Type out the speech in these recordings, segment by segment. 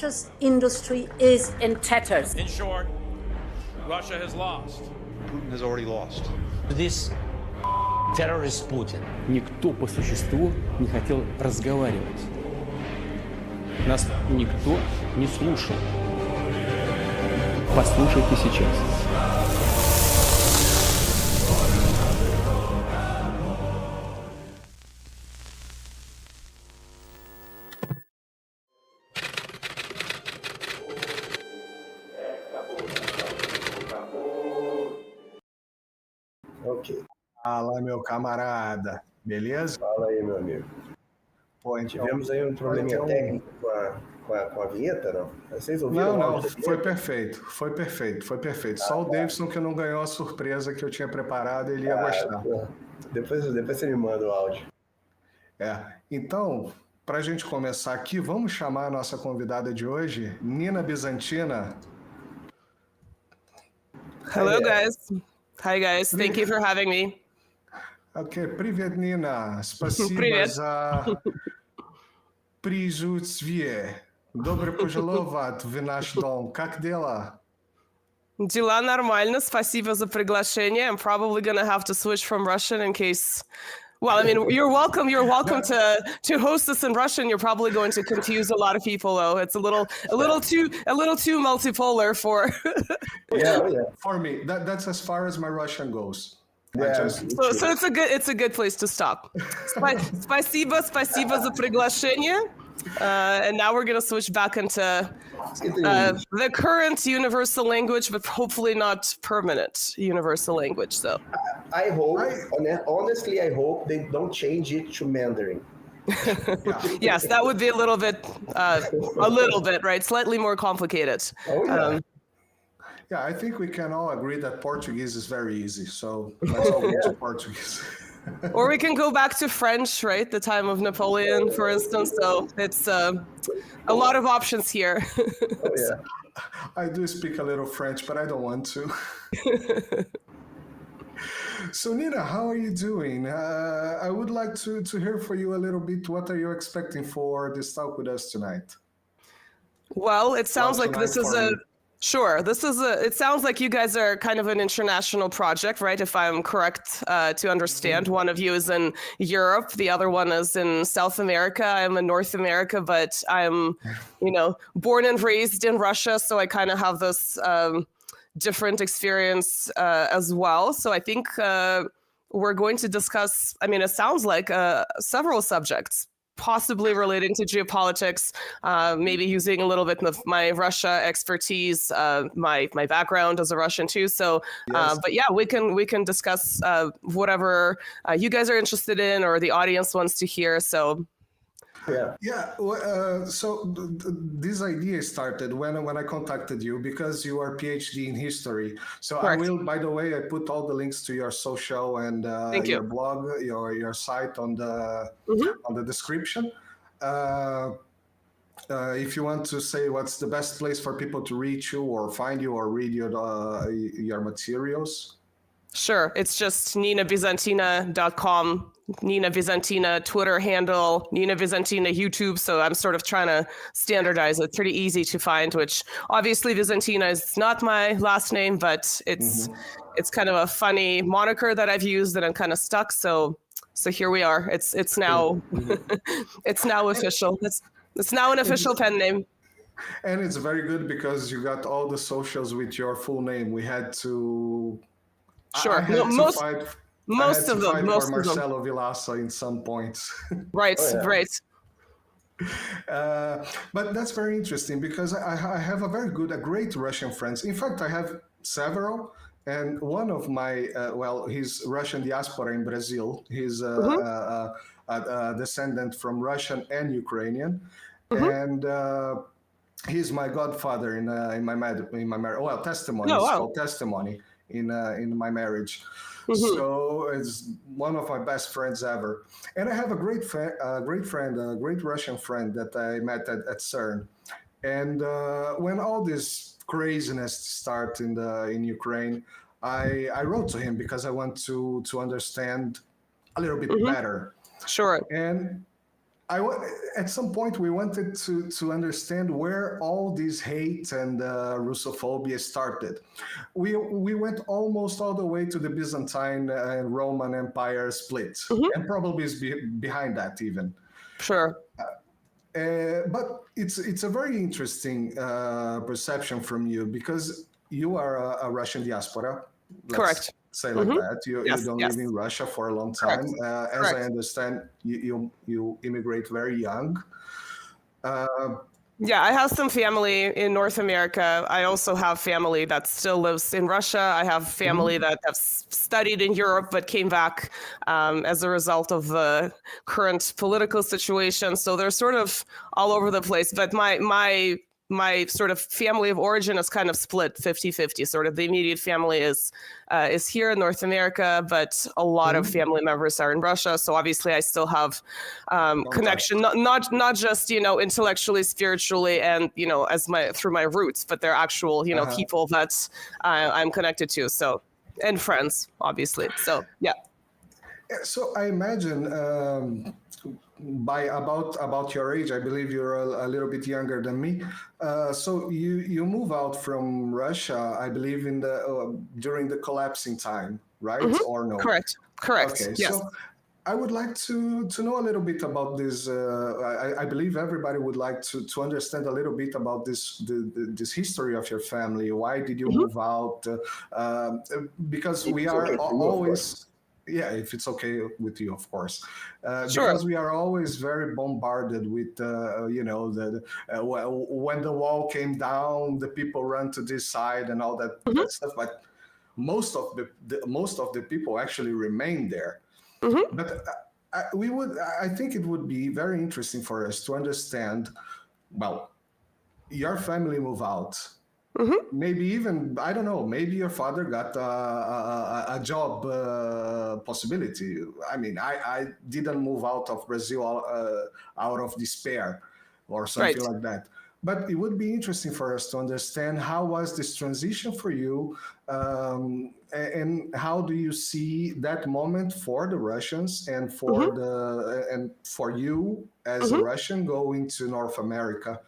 Russia's industry is in tatters. In short, Russia has lost. Putin has already lost. This terrorist Putin. Никто по существу не хотел разговаривать. Нас никто не слушал. Послушайте сейчас. Ok. Fala, meu camarada. Beleza? Fala aí, meu amigo. Pô, então, tivemos aí um probleminha técnico com a vinheta, não? Vocês ouviram? Não, foi perfeito. Só o Davidson que não ganhou a surpresa que eu tinha preparado, ele ia gostar. Depois você me manda o áudio. Então, para a gente começar aqui, vamos chamar a nossa convidada de hoje, Nina Byzantina. Hello, guys. Hi, guys. Thank you for having me. Okay, привет, Nina. Спасибо за присутствие. Добро пожаловать в наш дом. Как дела? Дела нормально. Спасибо за приглашение. I'm probably going to have to switch from Russian in case... Well, I mean, you're welcome. You're welcome to host this in Russian. You're probably going to confuse a lot of people, though. It's a little too multipolar for. Yeah. For me, that's as far as my Russian goes. Yeah. So it's a good place to stop. Спасибо за приглашение. And now we're going to switch back into the current universal language, but hopefully not permanent universal language. So I hope, honestly, I hope they don't change it to Mandarin. Yes, that would be a little bit, right? Slightly more complicated. Oh, yeah. Yeah, I think we can all agree that Portuguese is very easy. So let's all go to Portuguese. Or we can go back to French, right? The time of Napoleon, for instance. So it's a lot of options here. Oh, yeah. I do speak a little French, but I don't want to. So Nina, how are you doing? I would like to hear from you a little bit. What are you expecting for this talk with us tonight? Well, it sounds like this is a... Sure. It sounds like you guys are kind of an international project, right? If I'm correct to understand. One of you is in Europe. The other one is in South America. I'm in North America, but I'm, born and raised in Russia. So I kind of have this different experience as well. So I think we're going to discuss, it sounds like several subjects, possibly relating to geopolitics, maybe using a little bit of my Russia expertise, my background as a Russian too. So, yes. But yeah, we can discuss whatever you guys are interested in or the audience wants to hear. So. Yeah. So this idea started when I contacted you because you are Ph.D. in history. So correct. I will, by the way, I put all the links to your social and your blog, your site on the description. If you want to say what's the best place for people to reach you or find you or read your materials. Sure. It's just ninabyzantina.com. Nina Byzantina Twitter handle, Nina Byzantina YouTube. So I'm sort of trying to standardize it. Pretty easy to find, which obviously Byzantina is not my last name, but it's kind of a funny moniker that I've used that I'm kind of stuck. So here we are. It's now it's now official. It's now an official pen name. And it's very good because you got all the socials with your full name. We had to. Sure. Most of them. Marcelo Vilaça in some points. Right, right. But that's very interesting because I have a great Russian friends. In fact, I have several. And one of my, he's Russian diaspora in Brazil. He's a descendant from Russian and Ukrainian. And he's my godfather in my marriage. Well, testimony. Oh, wow. It's called testimony in my marriage. So it's one of my best friends ever. And I have a great Russian friend that I met at CERN. And when all this craziness started in Ukraine, I wrote to him because I want to understand a little bit better. Sure. And at some point we wanted to understand where all this hate and Russophobia started. We went almost all the way to the Byzantine and Roman Empire split, and probably is behind that even. Sure. But it's a very interesting perception from you, because you are a Russian diaspora. Correct. Say like that. You don't live in Russia for a long time. As I understand, you immigrate very young. Yeah, I have some family in North America. I also have family that still lives in Russia. I have family that have studied in Europe but came back as a result of the current political situation. So they're sort of all over the place. But my sort of family of origin is kind of split 50-50. Sort of the immediate family is here in North America, but a lot of family members are in Russia. So obviously I still have connection, not just, intellectually, spiritually, and, through my roots, but they're actual, people that I'm connected to. So, and friends, obviously. So, yeah. So I imagine by about your age, I believe you're a little bit younger than me. So you move out from Russia, I believe, in the during the collapsing time, right? Or no? Correct. Okay. Yes. So I would like to know a little bit about this. I believe everybody would like to understand a little bit about this history of your family. Why did you move out? Because we are always. Yeah, if it's okay with you, of course. Sure. Because we are always very bombarded with, when the wall came down, the people run to this side and all that stuff. But most of the people actually remain there. But I think it would be very interesting for us to understand. Well, your family move out. Maybe even, I don't know, maybe your father got a job possibility. I mean, I didn't move out of Brazil out of despair or something like that. But it would be interesting for us to understand, how was this transition for you, and how do you see that moment for the Russians and for you as a Russian going to North America?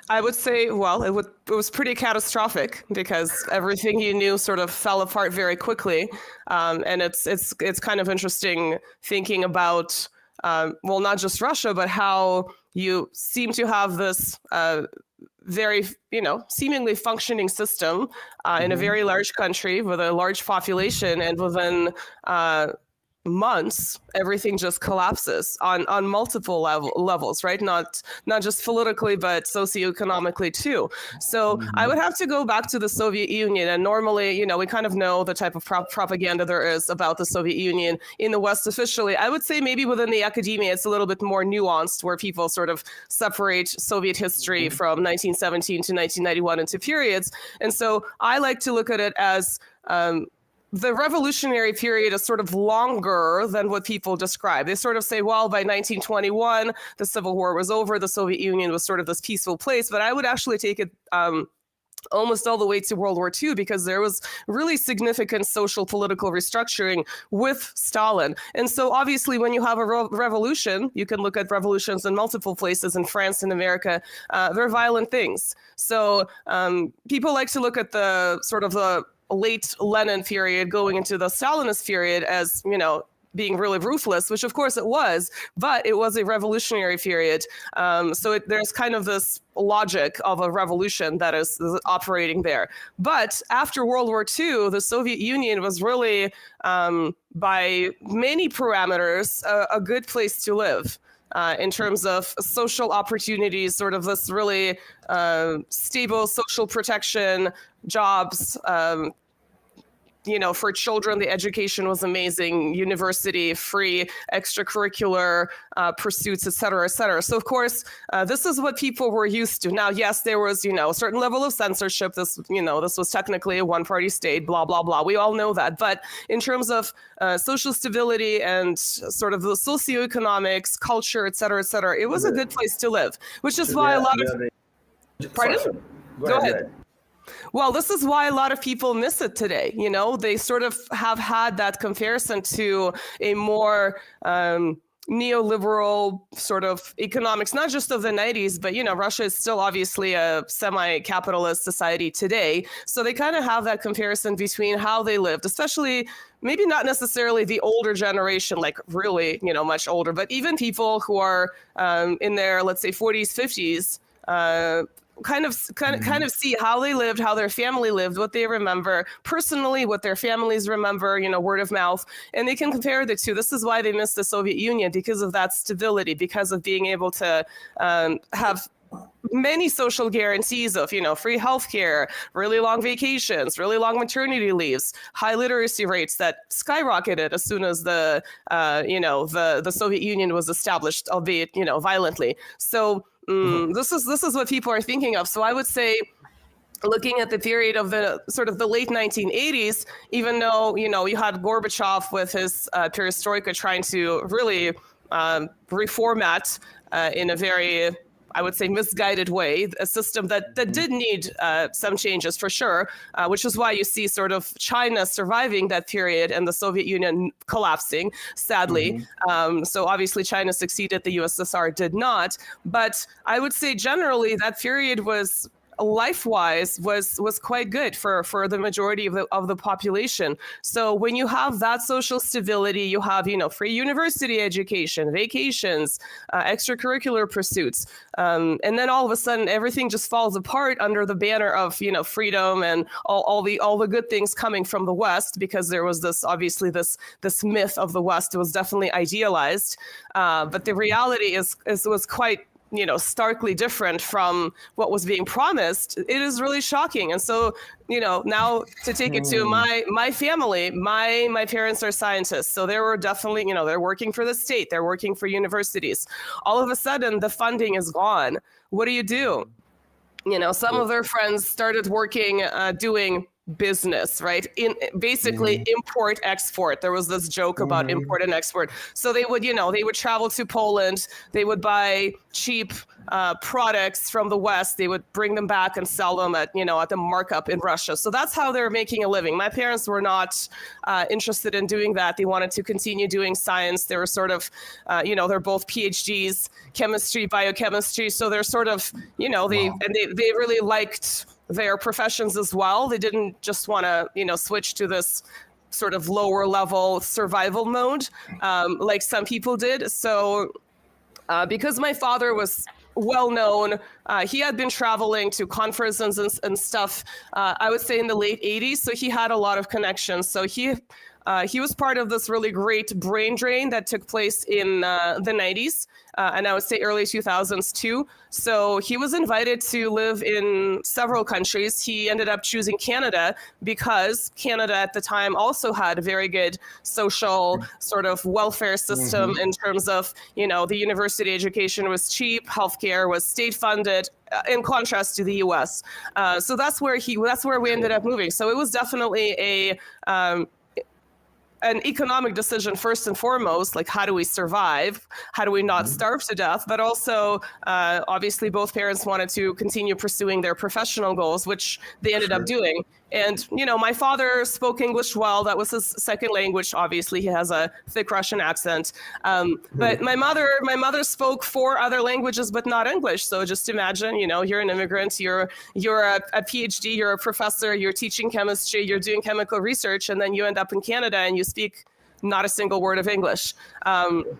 I would say, well, it was pretty catastrophic, because everything you knew sort of fell apart very quickly, and it's kind of interesting thinking about not just Russia, but how you seem to have this very seemingly functioning system in a very large country with a large population, and within months everything just collapses on multiple levels, right? Not just politically, but socioeconomically too. So I would have to go back to the Soviet Union, and normally we kind of know the type of propaganda there is about the Soviet Union in the West officially. I would say maybe within the academia it's a little bit more nuanced, where people sort of separate Soviet history from 1917 to 1991 into periods. And so I like to look at it as the revolutionary period is sort of longer than what people describe. They sort of say, well, by 1921, the Civil War was over. The Soviet Union was sort of this peaceful place. But I would actually take it almost all the way to World War II, because there was really significant social political restructuring with Stalin. And so obviously when you have a revolution, you can look at revolutions in multiple places in France and America. They're violent things. So people like to look at the sort of the late Lenin period going into the Stalinist period as, being really ruthless, which of course it was, but it was a revolutionary period. So there's kind of this logic of a revolution that is operating there. But after World War II, the Soviet Union was really, by many parameters, a good place to live. In terms of social opportunities, sort of this really stable social protection, jobs, for children, the education was amazing, university, free, extracurricular pursuits, et cetera, et cetera. So, of course, this is what people were used to. Now, yes, there was, a certain level of censorship. This was technically a one-party state, blah, blah, blah. We all know that. But in terms of social stability and sort of the socioeconomics, culture, et cetera, it was a good place to live, which is why a lot of... Pardon? Go ahead. Well, this is why a lot of people miss it today. They sort of have had that comparison to a more neoliberal sort of economics, not just of the 90s, but, Russia is still obviously a semi-capitalist society today. So they kind of have that comparison between how they lived, especially maybe not necessarily the older generation, like really, much older, but even people who are in their, let's say, 40s, 50s, kind of see how they lived, how their family lived, what they remember personally, what their families remember, word of mouth, and they can compare the two. This is why they missed the Soviet Union, because of that stability, because of being able to have many social guarantees of, free healthcare, really long vacations, really long maternity leaves, high literacy rates that skyrocketed as soon as the Soviet Union was established, albeit, violently. So this is what people are thinking of. So I would say, looking at the period of the sort of the late 1980s, even though, you had Gorbachev with his perestroika trying to really reformat in a very, I would say, misguided way, a system that did need some changes for sure, which is why you see sort of China surviving that period and the Soviet Union collapsing, sadly. So obviously China succeeded, the USSR did not. But I would say generally that period was, life-wise, was quite good for the majority of the population. So when you have that social stability, you have free university education, vacations, extracurricular pursuits, and then all of a sudden everything just falls apart under the banner of freedom and all the good things coming from the West, because there was this myth of the West. It was definitely idealized, but the reality was quite starkly different from what was being promised. It is really shocking. And so, now to take it to my family, my parents are scientists. So they were definitely, they're working for the state, they're working for universities. All of a sudden, the funding is gone. What do? Some of their friends started working, doing business, right? In basically import export. There was this joke about import and export. So they would, they would travel to Poland, they would buy cheap products from the West, they would bring them back and sell them at, at the markup in Russia. So that's how they're making a living. My parents were not interested in doing that. They wanted to continue doing science. They were sort of, they're both PhDs, chemistry, biochemistry. So they're sort of, they really liked their professions as well. They didn't just want to, switch to this sort of lower level survival mode, like some people did. So because my father was well known, he had been traveling to conferences and stuff, I would say in the late 80s. So he had a lot of connections. So he was part of this really great brain drain that took place in the 90s, and I would say early 2000s too. So he was invited to live in several countries. He ended up choosing Canada because Canada at the time also had a very good social sort of welfare system in terms of, the university education was cheap, healthcare was state funded, in contrast to the US. So that's where we ended up moving. So it was definitely an economic decision first and foremost, like how do we survive? How do we not starve to death? But also, obviously, both parents wanted to continue pursuing their professional goals, which they ended up doing. And, my father spoke English well. That was his second language. Obviously, he has a thick Russian accent. But my mother spoke 4 other languages, but not English. So just imagine, you're an immigrant, you're a PhD, you're a professor, you're teaching chemistry, you're doing chemical research, and then you end up in Canada and you speak not a single word of English.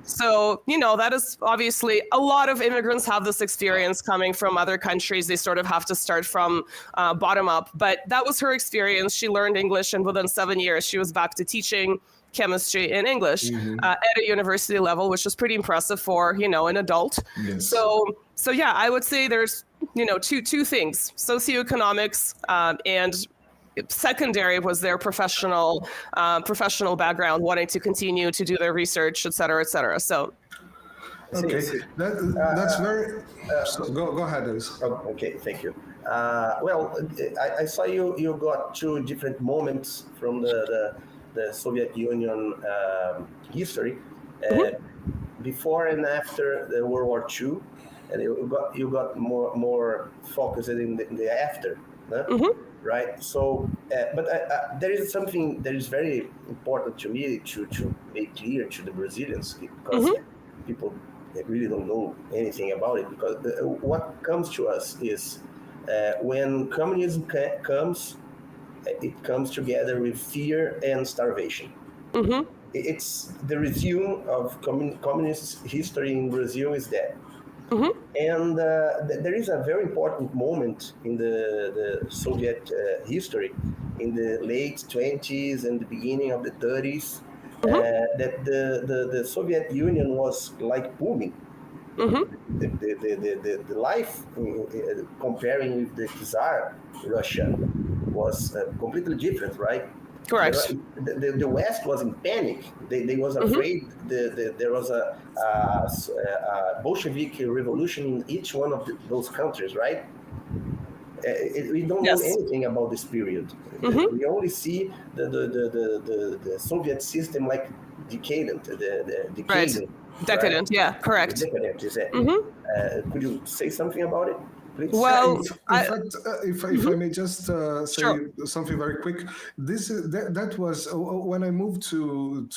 So, that is obviously a lot of immigrants have this experience coming from other countries. They sort of have to start from bottom up. But that was her experience. She learned English, and within 7 years, she was back to teaching chemistry in English at a university level, which was pretty impressive for, an adult. Yes. So yeah, I would say there's, two things, socioeconomics and secondary was their professional background, wanting to continue to do their research, et cetera, et cetera. So, okay, that's very. Go ahead, Luis. Okay, thank you. Well, I saw you got 2 different moments from the Soviet Union history, before and after the World War II, and you got more focused in the after. Right. So, but there is something that is very important to me to make clear to the Brazilians, because people really don't know anything about it, because what comes to us is when communism comes, it comes together with fear and starvation. Mm-hmm. It's the resume of communist history in Brazil is that. Mm-hmm. And there is a very important moment in the Soviet history in the late 20s and the beginning of the 30s, that the Soviet Union was like booming. Mm-hmm. The life comparing with the Tsar Russia was completely different, right? Correct. The West was in panic. They was afraid. There was a Bolshevik revolution in each one of those countries, right? We don't know anything about this period. Mm-hmm. We only see the Soviet system like decadent, decadent. Right. Decadent, right? Yeah, correct. Decadent is it? Mm-hmm. Could you say something about it? Please. Well, if I may just say something very quick, that was when I moved to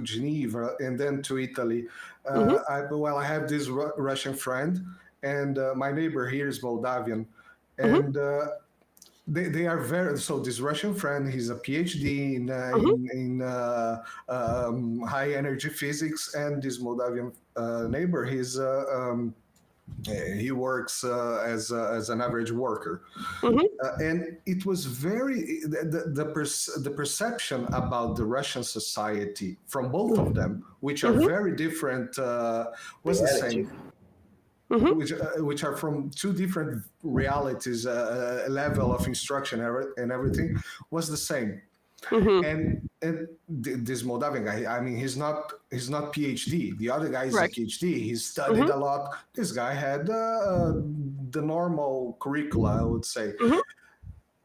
Geneva and then to Italy. I have this Russian friend, and my neighbor here is Moldavian, and they are very. So this Russian friend, he's a Ph.D. in high energy physics, and this Moldavian neighbor, he works as an average worker, and it was very the perception about the Russian society from both of them, which are very different, was the same, which are from two different realities, level of instruction and everything was the same. And this Moldavian guy, I mean, he's not PhD. The other guy is a PhD. He studied a lot. This guy had the normal curricula, I would say.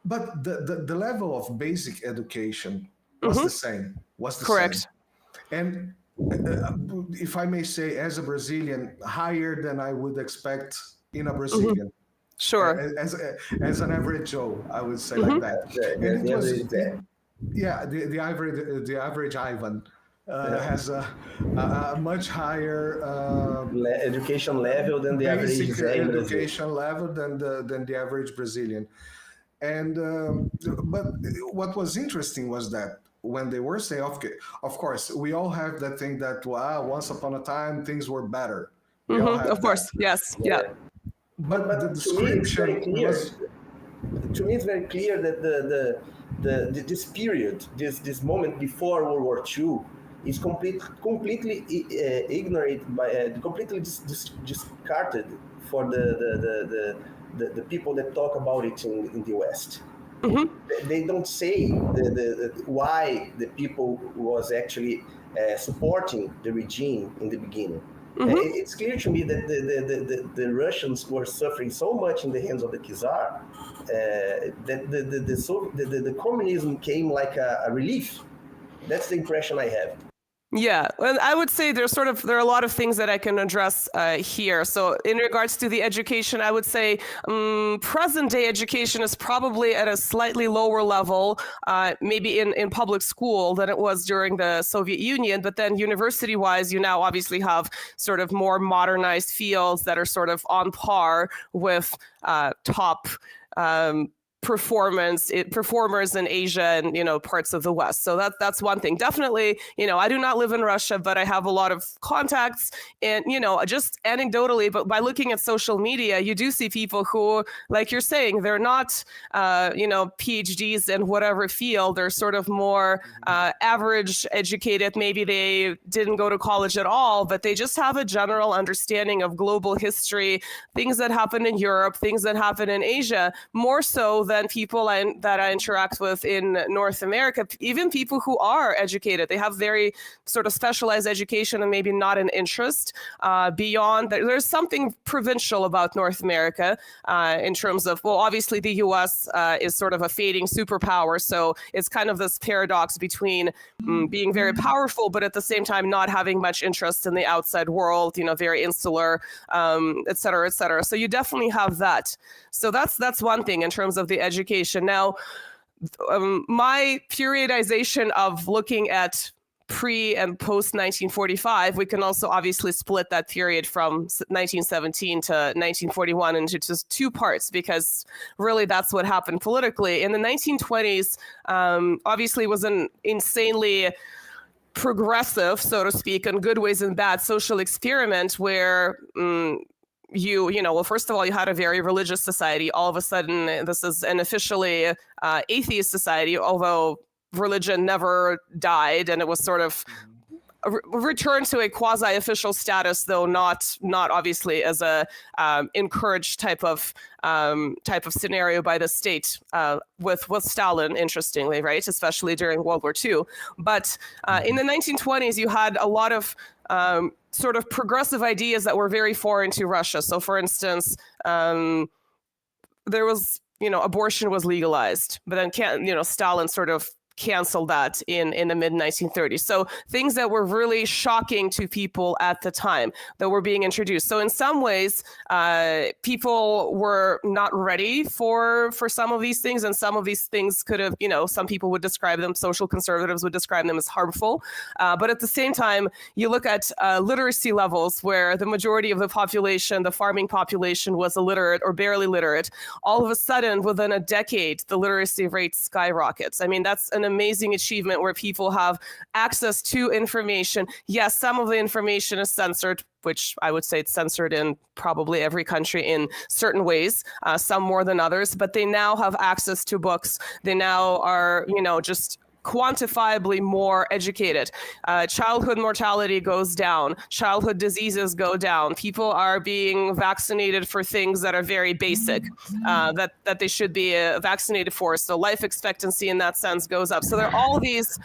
But the level of basic education was the same. Correct. And if I may say, as a Brazilian, higher than I would expect in a Brazilian. Sure. As an average Joe, I would say like that. And it was. Yeah, the average Ivan has a much higher education level than the average education level than the average Brazilian. And but what was interesting was that when they were saying, okay, of course, we all have that thing that once upon a time things were better. Of course, yes, yeah. But the description was. To me, it's very clear that this period, this moment before World War II, is completely ignored by, completely discarded for the people that talk about it in the West. They don't say why the people was actually supporting the regime in the beginning. It's clear to me that the Russians were suffering so much in the hands of the Tsar that the communism came like a relief. That's the impression I have. Yeah, and I would say there are a lot of things that I can address here. So in regards to the education, I would say present day education is probably at a slightly lower level, maybe in public school than it was during the Soviet Union. But then university wise, you now obviously have sort of more modernized fields that are sort of on par with top performers in Asia and parts of the West. So that's one thing. Definitely, I do not live in Russia, but I have a lot of contacts, and just anecdotally, but by looking at social media, you do see people who, like you're saying, they're not PhDs in whatever field. They're sort of more average educated. Maybe they didn't go to college at all, but they just have a general understanding of global history, things that happen in Europe, things that happen in Asia, more so than people that I interact with in North America, even people who are educated. They have very sort of specialized education and maybe not an interest beyond that. There's something provincial about North America in terms of, well, obviously the US is sort of a fading superpower. So it's kind of this paradox between being very powerful, but at the same time not having much interest in the outside world, very insular, et cetera, et cetera. So you definitely have that. So that's one thing in terms of the education. Now, my periodization of looking at pre and post 1945, we can also obviously split that period from 1917 to 1941 into just two parts, because really that's what happened politically. In the 1920s, obviously was an insanely progressive, so to speak, in good ways and bad, social experiment where well, first of all, you had a very religious society. All of a sudden, this is an officially atheist society, although religion never died, and it was sort of returned to a quasi-official status, though not obviously as a encouraged type of scenario by the state with Stalin, interestingly, right? Especially during World War II. But in the 1920s, you had a lot of sort of progressive ideas that were very foreign to Russia. So, for instance, there was, abortion was legalized, but then Stalin sort of canceled that in the mid 1930s. So things that were really shocking to people at the time that were being introduced. So in some ways, people were not ready for some of these things, and some of these things could have, some people would describe them, social conservatives would describe them as harmful. But at the same time, you look at literacy levels where the majority of the population, the farming population, was illiterate or barely literate. All of a sudden, within a decade, the literacy rate skyrockets. I mean, that's an amazing achievement where people have access to information. Yes, some of the information is censored, which I would say it's censored in probably every country in certain ways, some more than others, but they now have access to books. They now are, just quantifiably more educated. Childhood mortality goes down. Childhood diseases go down. People are being vaccinated for things that are very basic, that they should be vaccinated for. So life expectancy in that sense goes up. So there are all these,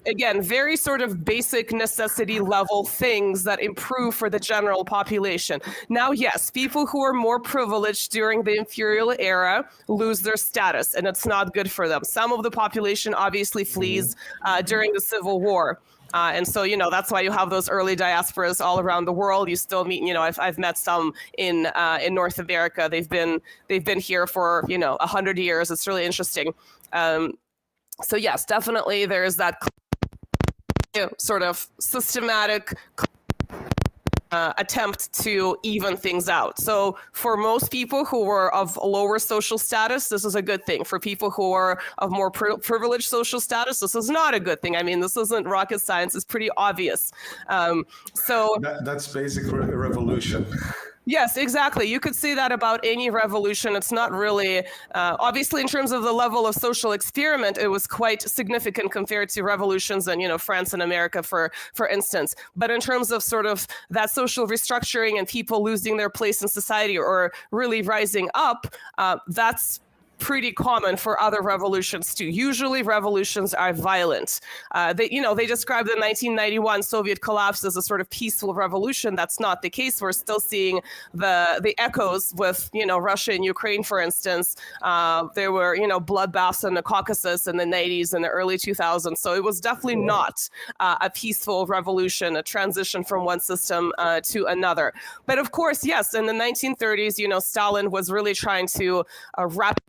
again, very sort of basic necessity level things that improve for the general population. Now, yes, people who are more privileged during the imperial era lose their status, and it's not good for them. Some of the population obviously flees during the Civil War. And so, that's why you have those early diasporas all around the world. You still meet, I've met some in North America. They've been here for, 100 years. It's really interesting. So yes, definitely there's that sort of systematic attempt to even things out. So for most people who were of lower social status, this is a good thing. For people who are of more privileged social status, this is not a good thing. I mean, this isn't rocket science. It's pretty obvious. So that's basic revolution. Yes, exactly. You could say that about any revolution. It's not really, obviously, in terms of the level of social experiment, it was quite significant compared to revolutions in, France and America, for instance. But in terms of sort of that social restructuring and people losing their place in society or really rising up, that's pretty common for other revolutions too. Usually revolutions are violent. They describe the 1991 Soviet collapse as a sort of peaceful revolution. That's not the case. We're still seeing the echoes with, Russia and Ukraine, for instance. There were, bloodbaths in the Caucasus in the 90s and the early 2000s. So it was definitely not a peaceful revolution, a transition from one system to another. But of course, yes, in the 1930s, Stalin was really trying to wrap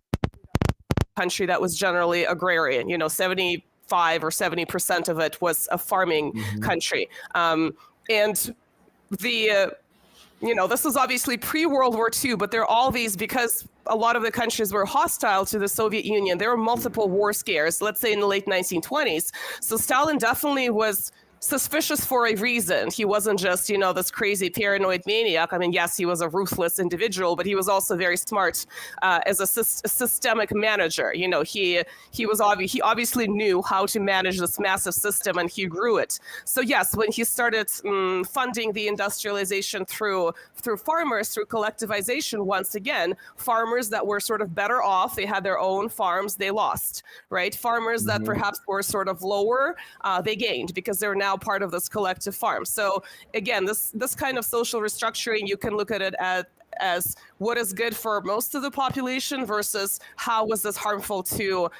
country that was generally agrarian. 75 or 70% of it was a farming country. And the, this is obviously pre-World War II, but there are all these, because a lot of the countries were hostile to the Soviet Union, there were multiple war scares, let's say in the late 1920s. So Stalin definitely was suspicious for a reason. He wasn't just, this crazy paranoid maniac. I mean, yes, he was a ruthless individual, but he was also very smart as a systemic manager. He obviously knew how to manage this massive system, and he grew it. So yes, when he started funding the industrialization through farmers, through collectivization, once again, farmers that were sort of better off, they had their own farms, they lost, right? Farmers that perhaps were sort of lower, they gained, because they're now part of this collective farm. So again, this kind of social restructuring, you can look at it as what is good for most of the population versus how was this harmful to,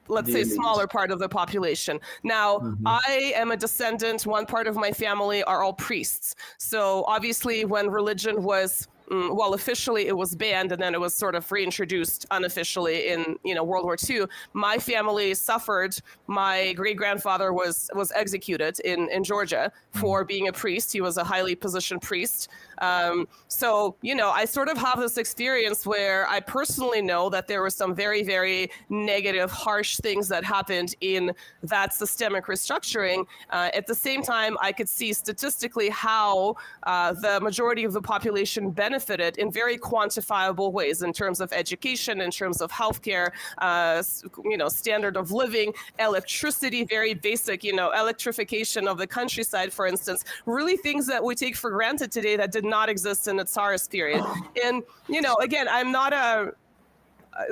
let's say, smaller part of the population. Now, I am a descendant, one part of my family are all priests. So obviously when religion was well, officially it was banned, and then it was sort of reintroduced unofficially in, World War II. My family suffered. My great-grandfather was executed in Georgia for being a priest. He was a highly positioned priest. So, I sort of have this experience where I personally know that there were some very, very negative, harsh things that happened in that systemic restructuring. At the same time, I could see statistically how the majority of the population benefited in very quantifiable ways in terms of education, in terms of healthcare, standard of living, electricity, very basic, electrification of the countryside, for instance, really things that we take for granted today that did not exist in the Tsarist period. And, again,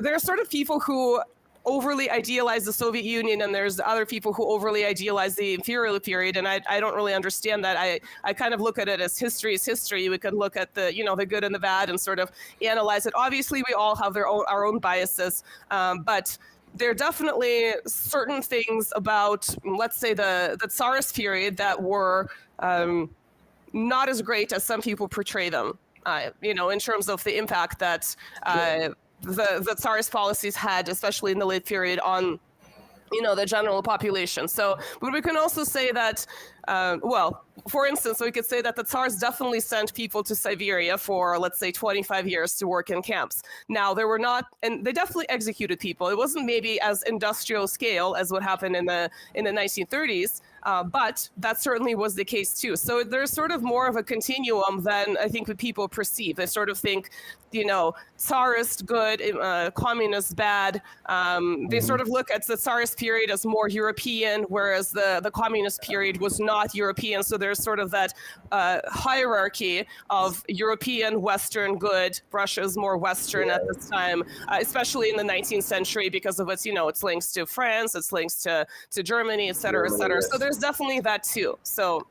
there are sort of people who overly idealize the Soviet Union, and there's other people who overly idealize the imperial period, and I don't really understand that. I kind of look at it as history is history. We could look at the the good and the bad and sort of analyze it. Obviously, we all have our own biases, but there are definitely certain things about, let's say, the Tsarist period that were not as great as some people portray them. In terms of the impact that the Tsarist policies had, especially in the late period, on the general population. So, but we can also say that, for instance, we could say that the Tsars definitely sent people to Siberia for, let's say, 25 years to work in camps. Now, and they definitely executed people. It wasn't maybe as industrial scale as what happened in the 1930s, but that certainly was the case too. So there's sort of more of a continuum than I think what people perceive. They sort of think, Tsarist good, communist bad. They sort of look at the Tsarist period as more European, whereas the communist period was not European. So there's sort of that hierarchy of European, Western good. Russia is more Western at this time, especially in the 19th century because of its, its links to France, its links to Germany, et cetera, et cetera. So there's definitely that too. So,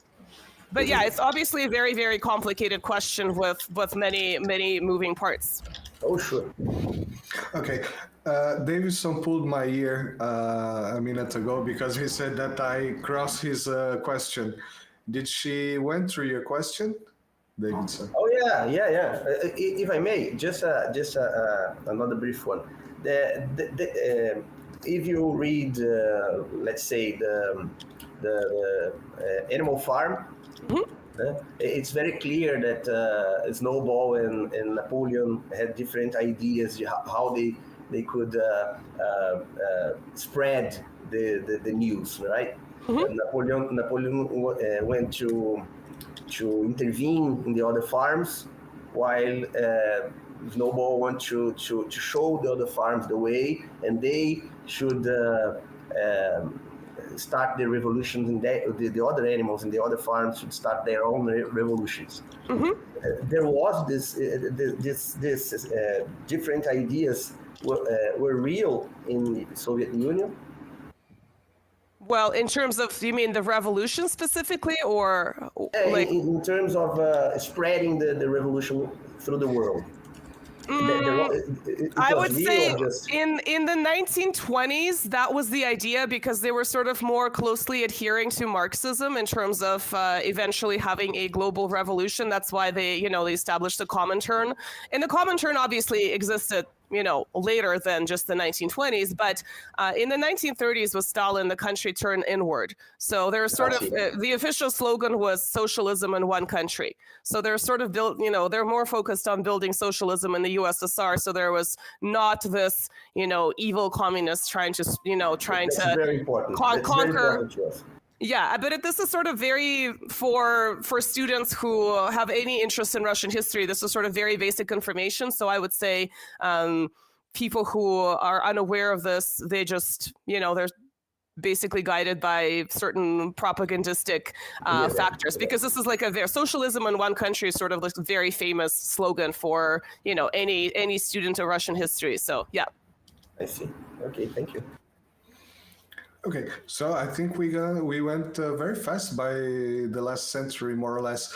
but yeah, it's obviously a very, very complicated question with many, many moving parts. Oh, sure. Okay. Davidson pulled my ear a minute ago because he said that I crossed his question. Did she went through your question, Davidson? Oh, yeah. If I may, just another brief one. If you read, let's say, the Animal Farm, it's very clear that Snowball and Napoleon had different ideas how they could spread the news, right? And Napoleon went to intervene in the other farms, while Snowball went to show the other farms the way, and they should start the revolutions, and the other animals in the other farms should start their own revolutions. There was this different ideas were real in the Soviet Union. Well, in terms of, you mean the revolution specifically, or like in terms of spreading the revolution through the world? I would say in the 1920s, that was the idea, because they were sort of more closely adhering to Marxism in terms of eventually having a global revolution. That's why they established the Comintern. And the Comintern obviously existed later than just the 1920s, but in the 1930s with Stalin, the country turned inward. So there's sort of the official slogan was socialism in one country. So they're sort of built, they're more focused on building socialism in the USSR. So there was not this, evil communists trying to very important. Conquer. Yeah, but this is sort of very, for students who have any interest in Russian history, this is sort of very basic information. So I would say people who are unaware of this, they just, they're basically guided by certain propagandistic factors, because this is like socialism in one country is sort of like a very famous slogan for, any student of Russian history. So, yeah. I see. Okay, thank you. Okay, so I think we went very fast by the last century, more or less.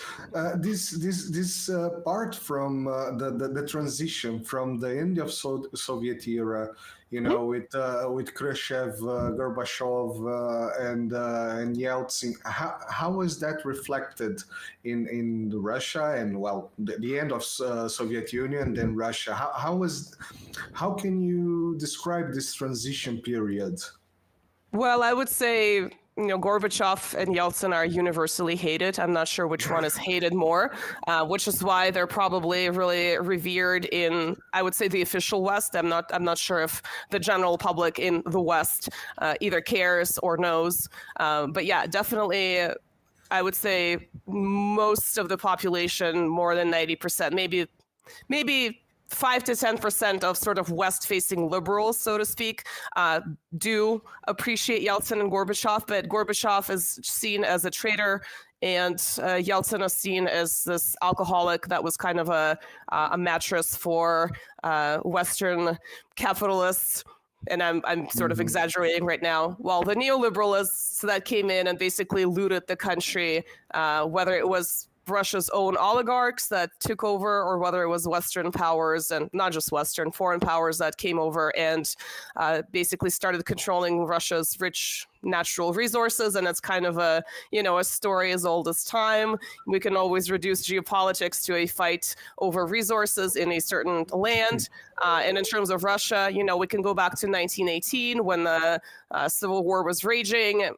This part from the transition from the end of Soviet era, you know, with Khrushchev, Gorbachev, and Yeltsin. How was that reflected in Russia and well the end of Soviet Union, then Russia? How can you describe this transition period? Well, I would say, Gorbachev and Yeltsin are universally hated. I'm not sure which one is hated more, which is why they're probably really revered in, I would say, the official West. I'm not sure if the general public in the West either cares or knows. But yeah, definitely, I would say most of the population, more than 90%, maybe 5 to 10% of sort of West-facing liberals, so to speak, do appreciate Yeltsin and Gorbachev, but Gorbachev is seen as a traitor, and Yeltsin is seen as this alcoholic that was kind of a mattress for Western capitalists. And I'm sort of exaggerating right now. Well, the neoliberalists that came in and basically looted the country, whether it was Russia's own oligarchs that took over, or whether it was Western powers, and not just Western, foreign powers that came over and basically started controlling Russia's rich natural resources. And it's kind of a story as old as time. We can always reduce geopolitics to a fight over resources in a certain land. And in terms of Russia, we can go back to 1918 when the Civil War was raging.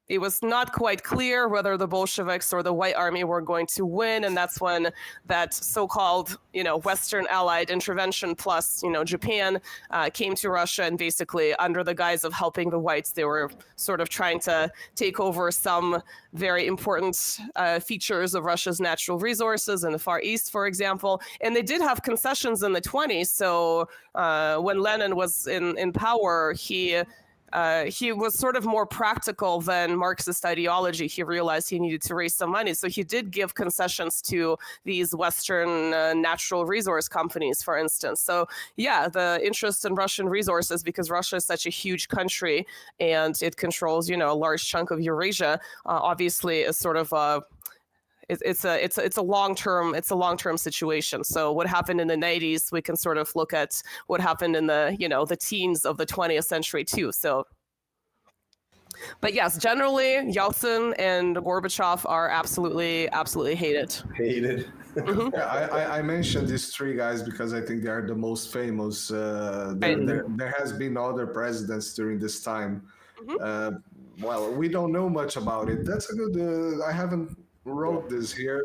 It was not quite clear whether the Bolsheviks or the White Army were going to win, and that's when that so-called, Western allied intervention plus, Japan came to Russia, and basically under the guise of helping the whites, they were sort of trying to take over some very important features of Russia's natural resources in the Far East, for example. And they did have concessions in the 1920s. So when Lenin was in power, he was sort of more practical than Marxist ideology. He realized he needed to raise some money. So he did give concessions to these Western natural resource companies, for instance. So yeah, the interest in Russian resources, because Russia is such a huge country and it controls, a large chunk of Eurasia, obviously is sort of it's a long-term situation. So what happened in the 90s, we can sort of look at what happened in the teens of the 20th century too. So, but yes, generally Yeltsin and Gorbachev are absolutely hated. Mm-hmm. Yeah, I mentioned these three guys because I think they are the most famous. There has been other presidents during this time. Mm-hmm. Well, we don't know much about it. That's a good. I haven't wrote this here.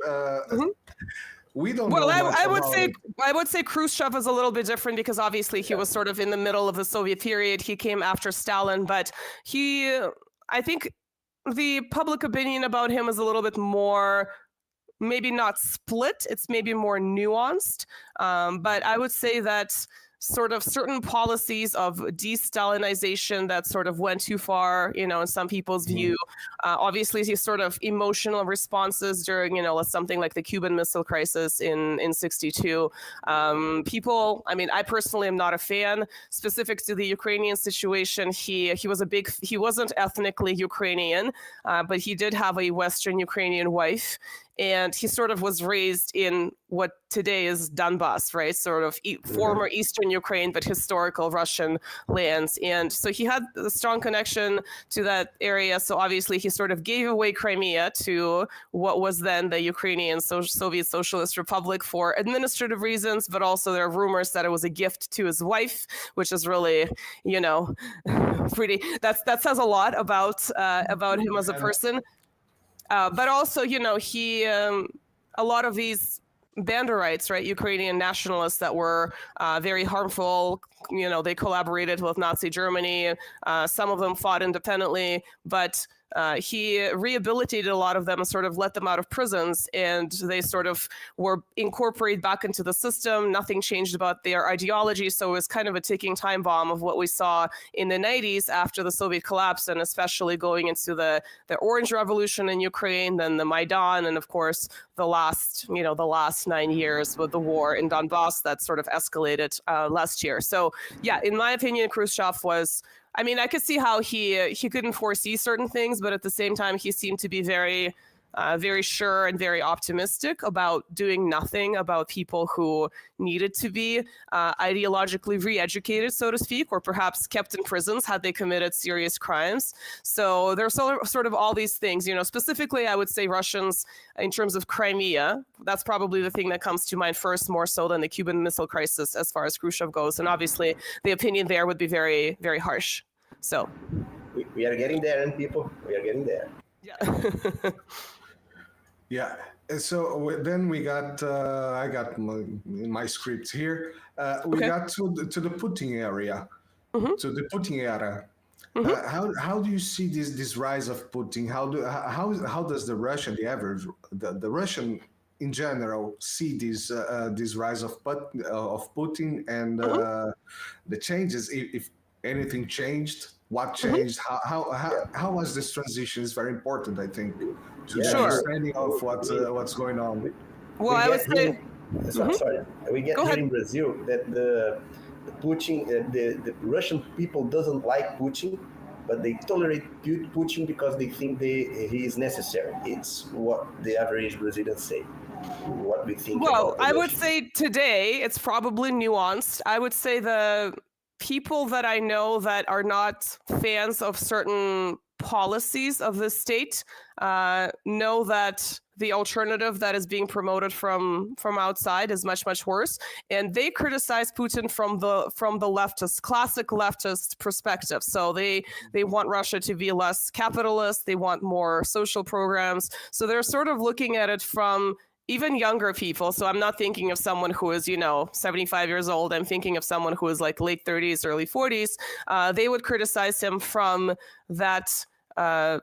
We don't know much I would say Khrushchev is a little bit different because obviously he was sort of in the middle of the Soviet period. He came after Stalin, but I think the public opinion about him is a little bit more, maybe not split, it's maybe more nuanced. But I would say that sort of certain policies of de-Stalinization that sort of went too far, in some people's view. Obviously, these sort of emotional responses during, something like the Cuban Missile Crisis in 1962. People, I personally am not a fan. Specific to the Ukrainian situation, he wasn't ethnically Ukrainian, but he did have a Western Ukrainian wife. And he sort of was raised in what today is Donbass, right? Sort of former Eastern Ukraine, but historical Russian lands. And so he had a strong connection to that area. So obviously he sort of gave away Crimea to what was then the Ukrainian Soviet Socialist Republic for administrative reasons, but also there are rumors that it was a gift to his wife, which is really, pretty, that says a lot about him as a person. But also, he, a lot of these Banderites, right, Ukrainian nationalists that were very harmful, they collaborated with Nazi Germany. Some of them fought independently, but he rehabilitated a lot of them and sort of let them out of prisons, and they sort of were incorporated back into the system. Nothing changed about their ideology. So it was kind of a ticking time bomb of what we saw in the 90s after the Soviet collapse, and especially going into the Orange Revolution in Ukraine, then the Maidan, and of course the last 9 years with the war in Donbass that sort of escalated last year. So yeah, in my opinion, Khrushchev was I mean, I could see how he couldn't foresee certain things, but at the same time, he seemed to be very sure and very optimistic about doing nothing about people who needed to be ideologically re-educated, so to speak, or perhaps kept in prisons had they committed serious crimes. So there's sort of all these things, specifically, I would say Russians in terms of Crimea, that's probably the thing that comes to mind first, more so than the Cuban Missile Crisis as far as Khrushchev goes. And obviously the opinion there would be very, very harsh. So we are getting there, and people, we are getting there. Yeah. Yeah. So then we got, I got my script here. We got to the Putin area, to the Putin era. How do you see this rise of Putin? How does the Russian, the Russian in general, see this rise of Putin and the changes? If anything changed, what changed? How was this transition? Is very important, I think, to the understanding of what's going on. Well, I would say. Sorry, we get here in Brazil that the Putin, the Russian people doesn't like Putin, but they tolerate Putin because they think he is necessary. It's what the average Brazilians say. What we think. Well, I would say today it's probably nuanced. I would say the people that I know that are not fans of certain policies of the state know that the alternative that is being promoted from outside is much, much worse. And they criticize Putin from the leftist, classic leftist perspective. So they want Russia to be less capitalist. They want more social programs. So they're sort of looking at it from even younger people. So I'm not thinking of someone who is, 75 years old. I'm thinking of someone who is like late 30s, early 40s. They would criticize him from that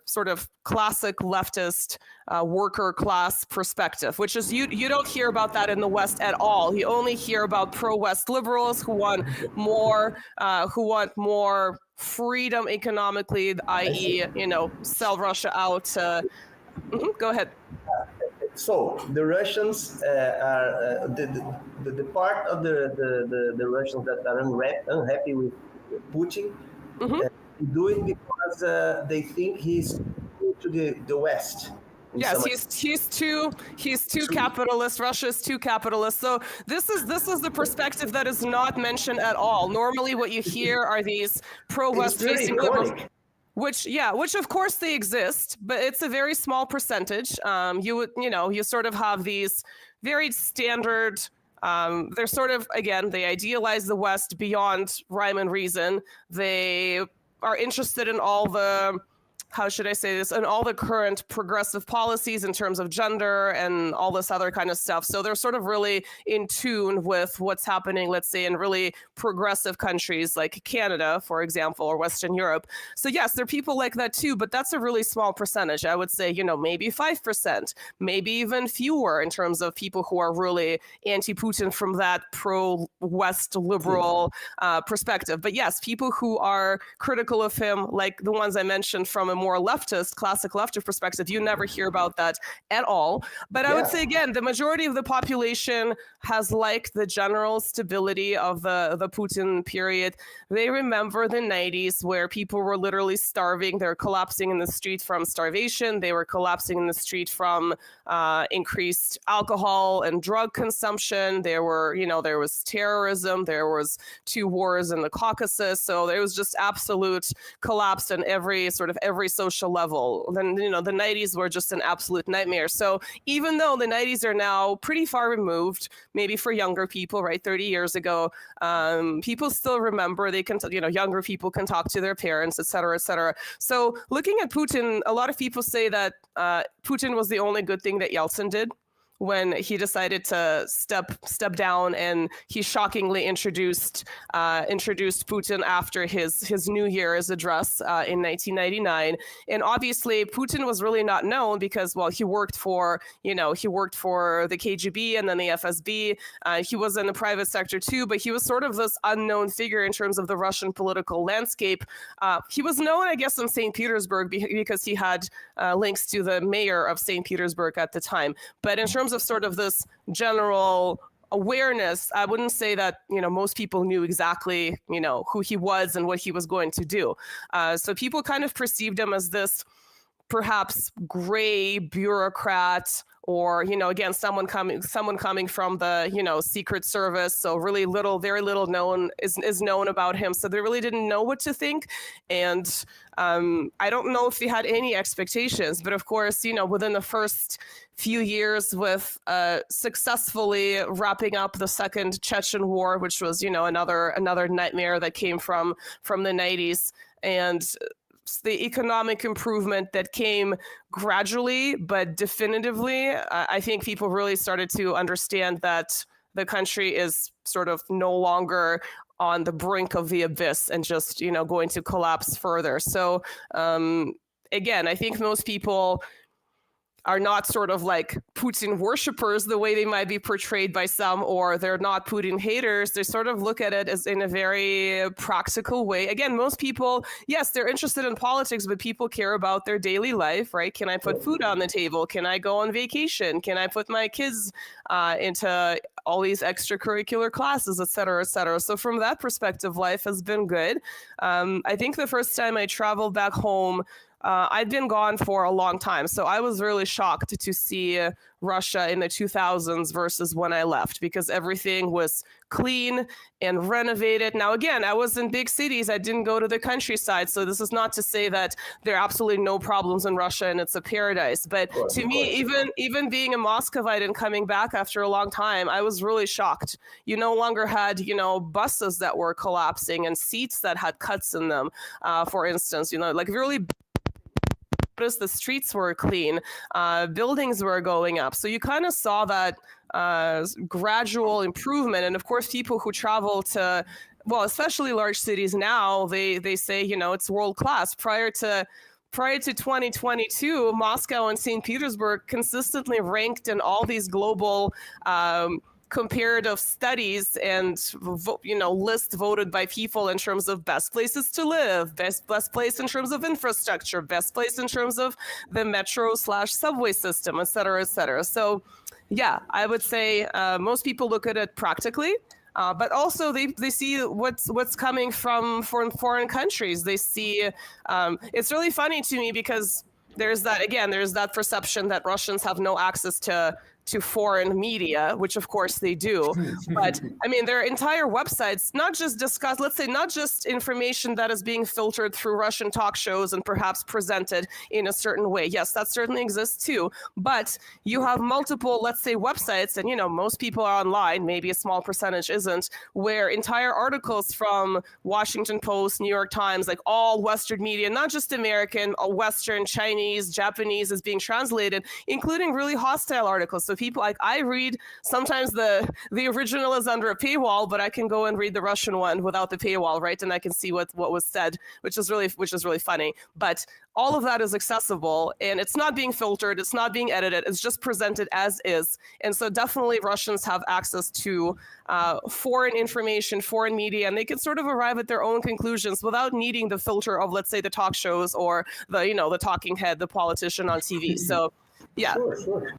sort of classic leftist worker class perspective, which is you don't hear about that in the West at all. You only hear about pro-West liberals who want more freedom economically, i.e., sell Russia out. Go ahead. So the Russians are the part of the Russians that are unhappy with Putin. Do it because they think he's to the West. Yes, he's too capitalist. Russia is too capitalist. So this is the perspective that is not mentioned at all. Normally, what you hear are these pro-West facing liberals. Which of course they exist, but it's a very small percentage. You sort of have these very standard. They're sort of, again, they idealize the West beyond rhyme and reason. They are interested in all the, how should I say this, in all the current progressive policies in terms of gender and all this other kind of stuff. So they're sort of really in tune with what's happening, let's say, in really progressive countries like Canada, for example, or Western Europe. So yes, there are people like that too, but that's a really small percentage. I would say, maybe 5%, maybe even fewer in terms of people who are really anti-Putin from that pro-West liberal perspective. But yes, people who are critical of him, like the ones I mentioned from a more leftist, classic leftist perspective, you never hear about that at all. But I would say, again, the majority of the population has liked the general stability of the Putin period. They remember the 90s where people were literally starving. They were collapsing in the street from starvation. They were collapsing in the street from increased alcohol and drug consumption. There was terrorism. There was 2 wars in the Caucasus. So there was just absolute collapse in every social level. Then, the 90s were just an absolute nightmare. So even though the 90s are now pretty far removed, maybe for younger people, right, 30 years ago, people still remember. They can, younger people can talk to their parents, et cetera, et cetera. So looking at Putin, a lot of people say that Putin was the only good thing that Yeltsin did when he decided to step down, and he shockingly introduced Putin after his New Year's address in 1999. And obviously, Putin was really not known because, well, he worked for the KGB and then the FSB. He was in the private sector too, but he was sort of this unknown figure in terms of the Russian political landscape. He was known, I guess, in St. Petersburg because he had links to the mayor of St. Petersburg at the time. But in terms of sort of this general awareness. I wouldn't say that, most people knew exactly, who he was and what he was going to do. So people kind of perceived him as this perhaps gray bureaucrat, or, again, someone coming from the, Secret Service. So very little is known about him. So they really didn't know what to think. And I don't know if they had any expectations, but of course, within the first few years with successfully wrapping up the second Chechen war, which was, another nightmare that came from the 90s, and the economic improvement that came gradually but definitively, I think people really started to understand that the country is sort of no longer on the brink of the abyss and just, going to collapse further. So again, I think most people are not sort of like Putin worshippers the way they might be portrayed by some, or they're not Putin haters. They sort of look at it as in a very practical way. Again, most people, yes, they're interested in politics, but people care about their daily life, right? Can I put food on the table? Can I go on vacation? Can I put my kids into all these extracurricular classes, et cetera, et cetera. So from that perspective, life has been good. I think the first time I traveled back home, I'd been gone for a long time, so I was really shocked to see Russia in the 2000s versus when I left, because everything was clean and renovated. Now, again, I was in big cities. I didn't go to the countryside, so this is not to say that there are absolutely no problems in Russia and it's a paradise. But to me, even being a Muscovite and coming back after a long time, I was really shocked. You no longer had, buses that were collapsing and seats that had cuts in them, for instance, like really. The streets were clean, buildings were going up. So you kind of saw that gradual improvement. And of course, people who travel to, well, especially large cities now, they say, it's world class. Prior to 2022, Moscow and St. Petersburg consistently ranked in all these global comparative studies and lists voted by people in terms of best places to live, best place in terms of infrastructure, best place in terms of the metro/subway system, et cetera, et cetera. So yeah, I would say most people look at it practically, but also they see what's coming from foreign countries. They see it's really funny to me because there's that perception that Russians have no access to foreign media, which of course they do. But I mean, their entire websites not just information that is being filtered through Russian talk shows and perhaps presented in a certain way. Yes, that certainly exists too. But you have multiple, let's say, websites, and most people are online, maybe a small percentage isn't, where entire articles from Washington Post, New York Times, like all Western media, not just American, Western, Chinese, Japanese, is being translated, including really hostile articles. So people, like, I read, sometimes the original is under a paywall, but I can go and read the Russian one without the paywall, right? And I can see what was said, which is really funny. But all of that is accessible, and it's not being filtered, it's not being edited, it's just presented as is. And so definitely Russians have access to foreign information, foreign media, and they can sort of arrive at their own conclusions without needing the filter of, let's say, the talk shows or the talking head, the politician on TV. So yeah. Sure.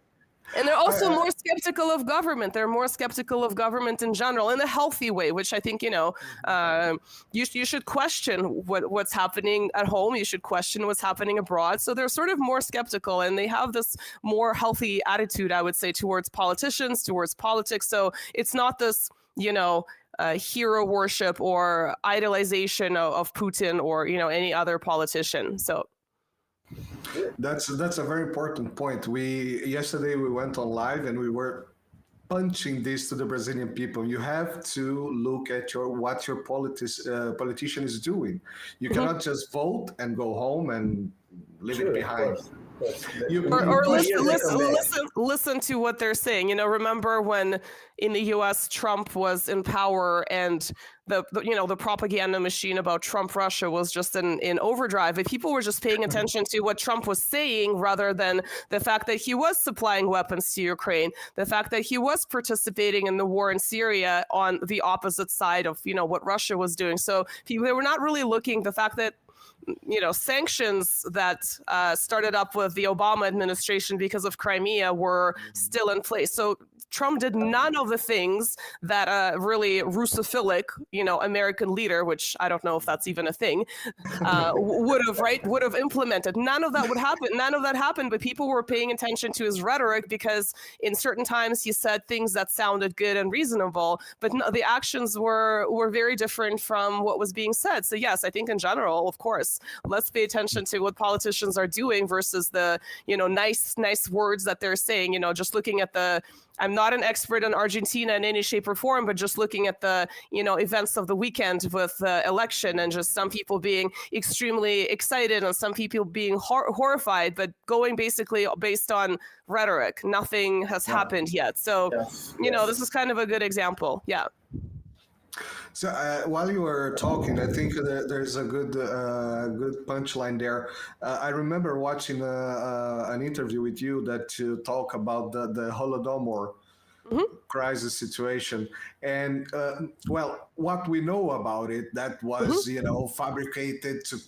And they're also more skeptical of government. They're more skeptical of government in general, in a healthy way, which I think, you should question what's happening at home. You should question what's happening abroad. So they're sort of more skeptical, and they have this more healthy attitude, I would say, towards politicians, towards politics. So it's not this, hero worship or idolization of Putin or, any other politician. So. That's a very important point. Yesterday we went on live and we were punching this to the Brazilian people. You have to look at what your politician is doing. You cannot just vote and go home and leave it behind. Or listen to what they're saying. Remember when in the U.S. Trump was in power and the propaganda machine about Trump Russia was just in overdrive. If people were just paying attention to what Trump was saying rather than the fact that he was supplying weapons to Ukraine, the fact that he was participating in the war in Syria on the opposite side of what Russia was doing. So they were not really looking, the fact that sanctions that started up with the Obama administration because of Crimea were still in place. So Trump did none of the things that a really Russophilic, American leader, which I don't know if that's even a thing, would have implemented. None of that would happen. None of that happened, but people were paying attention to his rhetoric because in certain times he said things that sounded good and reasonable, but no, the actions were very different from what was being said. So yes, I think in general, of course, let's pay attention to what politicians are doing versus the, nice words that they're saying, just looking at I'm not an expert in Argentina in any shape or form, but just looking at the, events of the weekend with the election and just some people being extremely excited and some people being horrified, but going basically based on rhetoric. Nothing has happened yet. So, this is kind of a good example. Yeah. So while you were talking, I think there's a good punchline there. I remember watching an interview with you that you talk about the Holodomor crisis situation, and what we know about it, that was fabricated to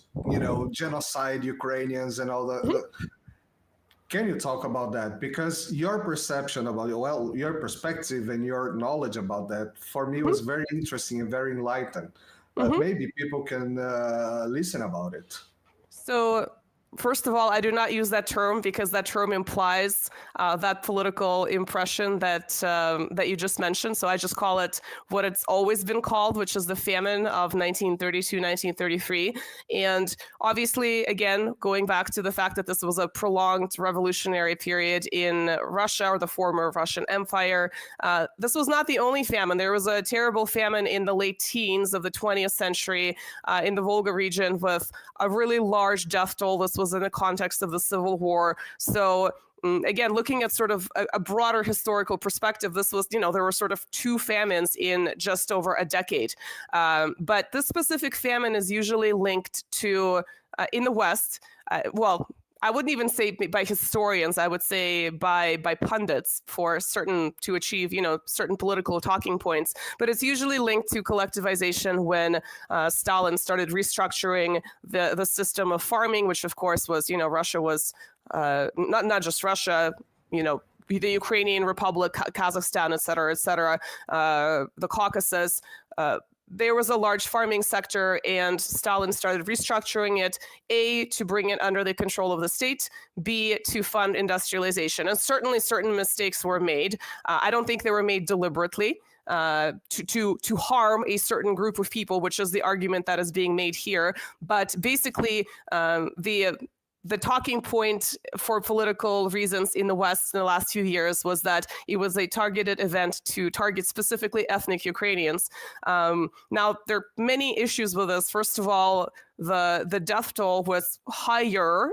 genocide Ukrainians and all that. Can you talk about that? Because your perception about your perspective and your knowledge about that, for me, was very interesting and very enlightened. But maybe people can listen about it. So, first of all, I do not use that term because that term implies that political impression that you just mentioned. So I just call it what it's always been called, which is the famine of 1932, 1933. And obviously, again, going back to the fact that this was a prolonged revolutionary period in Russia, or the former Russian Empire, this was not the only famine. There was a terrible famine in the late teens of the 20th century in the Volga region with a really large death toll. This was in the context of the Civil War. So again, looking at sort of a broader historical perspective, this was, there were sort of two famines in just over a decade. But this specific famine is usually linked to, in the West, I wouldn't even say by historians, I would say by pundits to achieve, certain political talking points. But it's usually linked to collectivization when Stalin started restructuring the system of farming, which of course was, Russia was not just Russia, the Ukrainian Republic, Kazakhstan, et cetera, the Caucasus. There was a large farming sector, and Stalin started restructuring it, A, to bring it under the control of the state, B, to fund industrialization. And certainly certain mistakes were made. I don't think they were made deliberately to harm a certain group of people, which is the argument that is being made here. But basically, the talking point for political reasons in the West in the last few years was that it was a targeted event to target specifically ethnic Ukrainians. Now, there are many issues with this. First of all, the death toll was higher,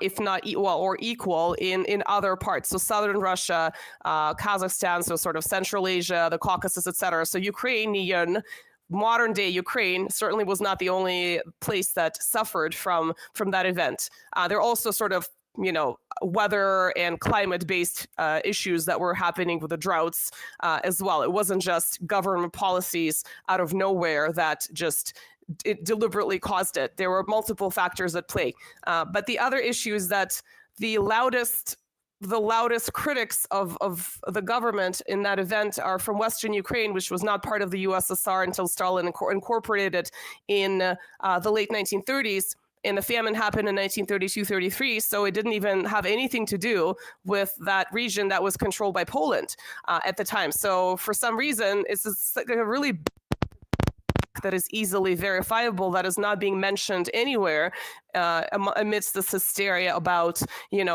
if not equal in other parts. So southern Russia, Kazakhstan, so sort of Central Asia, the Caucasus, et cetera. So modern day Ukraine certainly was not the only place that suffered from that event. There are also sort of, weather and climate based issues that were happening with the droughts as well. It wasn't just government policies out of nowhere that it deliberately caused it. There were multiple factors at play. But the other issue is that the loudest critics of the government in that event are from Western Ukraine, which was not part of the USSR until Stalin incorporated it in the late 1930s. And the famine happened in 1932-33, so it didn't even have anything to do with that region that was controlled by Poland at the time. So for some reason, it's like a really that is easily verifiable, that is not being mentioned anywhere amidst this hysteria about,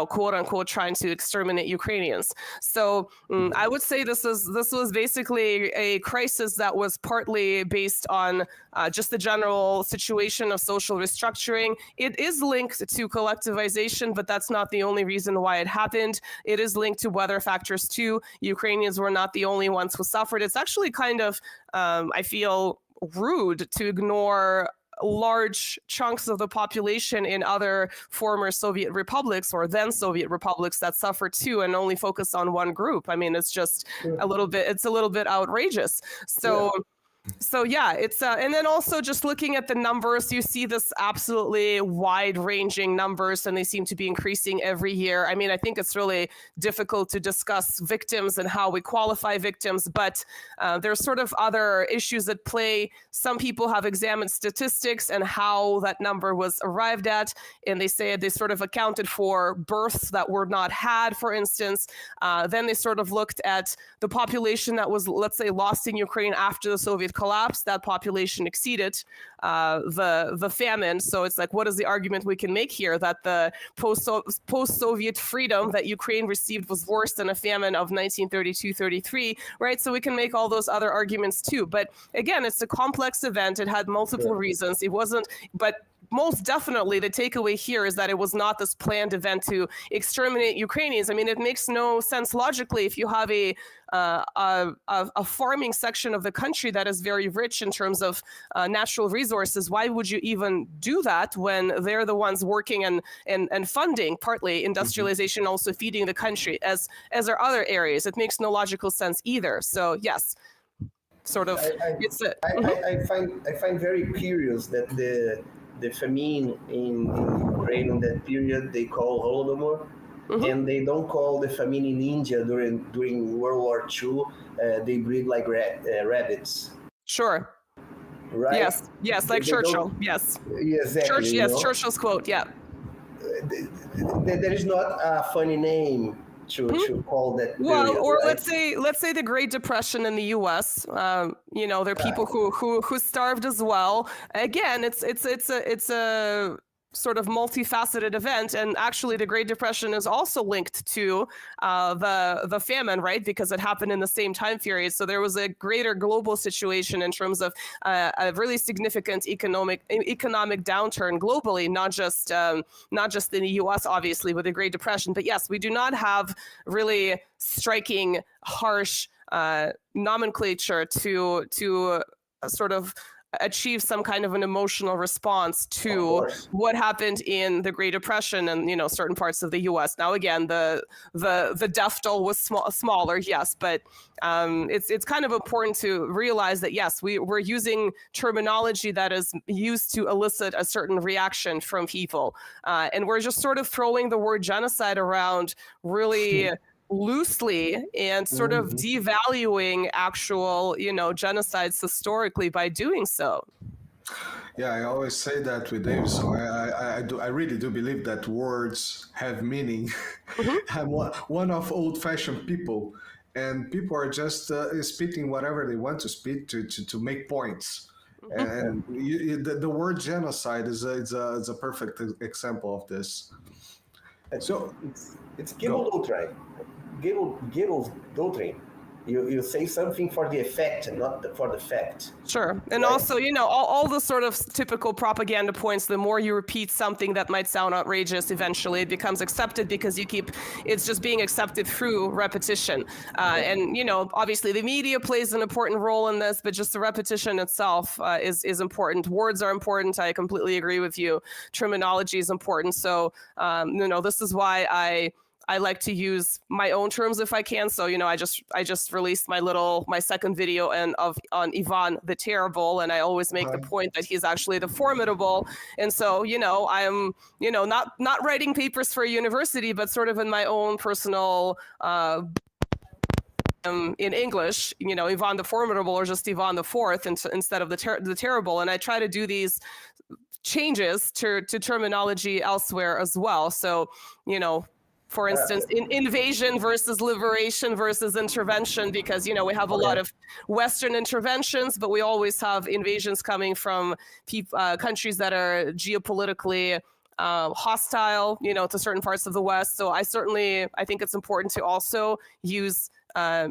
quote unquote, trying to exterminate Ukrainians. So I would say this was basically a crisis that was partly based on just the general situation of social restructuring. It is linked to collectivization, but that's not the only reason why it happened. It is linked to weather factors too. Ukrainians were not the only ones who suffered. It's actually kind of, I feel, rude to ignore large chunks of the population in other former Soviet republics or then Soviet republics that suffered too, and only focus on one group. I mean, it's just a little bit outrageous. So So yeah, it's and then also just looking at the numbers, you see this absolutely wide-ranging numbers, and they seem to be increasing every year. I mean, I think it's really difficult to discuss victims and how we qualify victims, but there's sort of other issues at play. Some people have examined statistics and how that number was arrived at, and they say they sort of accounted for births that were not had, for instance. Then they sort of looked at the population that was, let's say, lost in Ukraine after the Soviet collapse. That population exceeded the famine. So it's like, what is the argument we can make here that the post-Soviet freedom that Ukraine received was worse than a famine of 1932-33, right? So we can make all those other arguments too. But again, it's a complex event. It had multiple reasons. It wasn't, but most definitely the takeaway here is that it was not this planned event to exterminate Ukrainians. I mean, it makes no sense logically if you have a farming section of the country that is very rich in terms of natural resources. Why would you even do that when they're the ones working and funding partly industrialization, also feeding the country as are other areas? It makes no logical sense either. So yes, sort of. I find very curious that the famine in Ukraine in that period they call Holodomor, and they don't call the famine in India during World War II. They breed like rabbits. Sure. Right. Yes, like Churchill. Yes. Exactly. Churchill's quote. Yeah. There is not a funny name to call that. Well, period, or right? let's say the Great Depression in the U.S. You know, there are people who starved as well. Again, it's a sort of multifaceted event, and actually the Great Depression is also linked to the famine, right? Because it happened in the same time period. So there was a greater global situation in terms of a really significant economic downturn globally, not just in the U.S. obviously with the Great Depression. But yes, we do not have really striking, harsh nomenclature to sort of achieve some kind of an emotional response to what happened in the Great Depression and, you know, certain parts of the U.S. Now, again, the death toll was smaller, yes, but it's kind of important to realize that, yes, we're using terminology that is used to elicit a certain reaction from people. And we're just sort of throwing the word genocide around really loosely and sort of devaluing actual, you know, genocides historically by doing so. Yeah, I always say that with Dave. So I really do believe that words have meaning. I'm one of old-fashioned people, and people are just spitting whatever they want to spit to make points. And the word genocide is a perfect example of this. So it's Goebbels' doctrine. You say something for the effect, not for the fact. Sure. And right? Also, you know, all the sort of typical propaganda points, the more you repeat something that might sound outrageous, eventually it becomes accepted because it's just being accepted through repetition. And, you know, obviously the media plays an important role in this, but just the repetition itself is important. Words are important. I completely agree with you. Terminology is important. So, you know, this is why I like to use my own terms if I can. So, you know, I just released my second video on Ivan the Terrible, and I always make the point that he's actually the Formidable. And so, you know, I'm, you know, not writing papers for a university, but sort of in my own personal in English, you know, Ivan the Formidable or just Ivan the Fourth instead of the Terrible. And I try to do these changes to terminology elsewhere as well. So, you know, for instance, invasion versus liberation versus intervention, because, you know, we have a lot of Western interventions, but we always have invasions coming from countries that are geopolitically hostile, you know, to certain parts of the West. So I think it's important to also use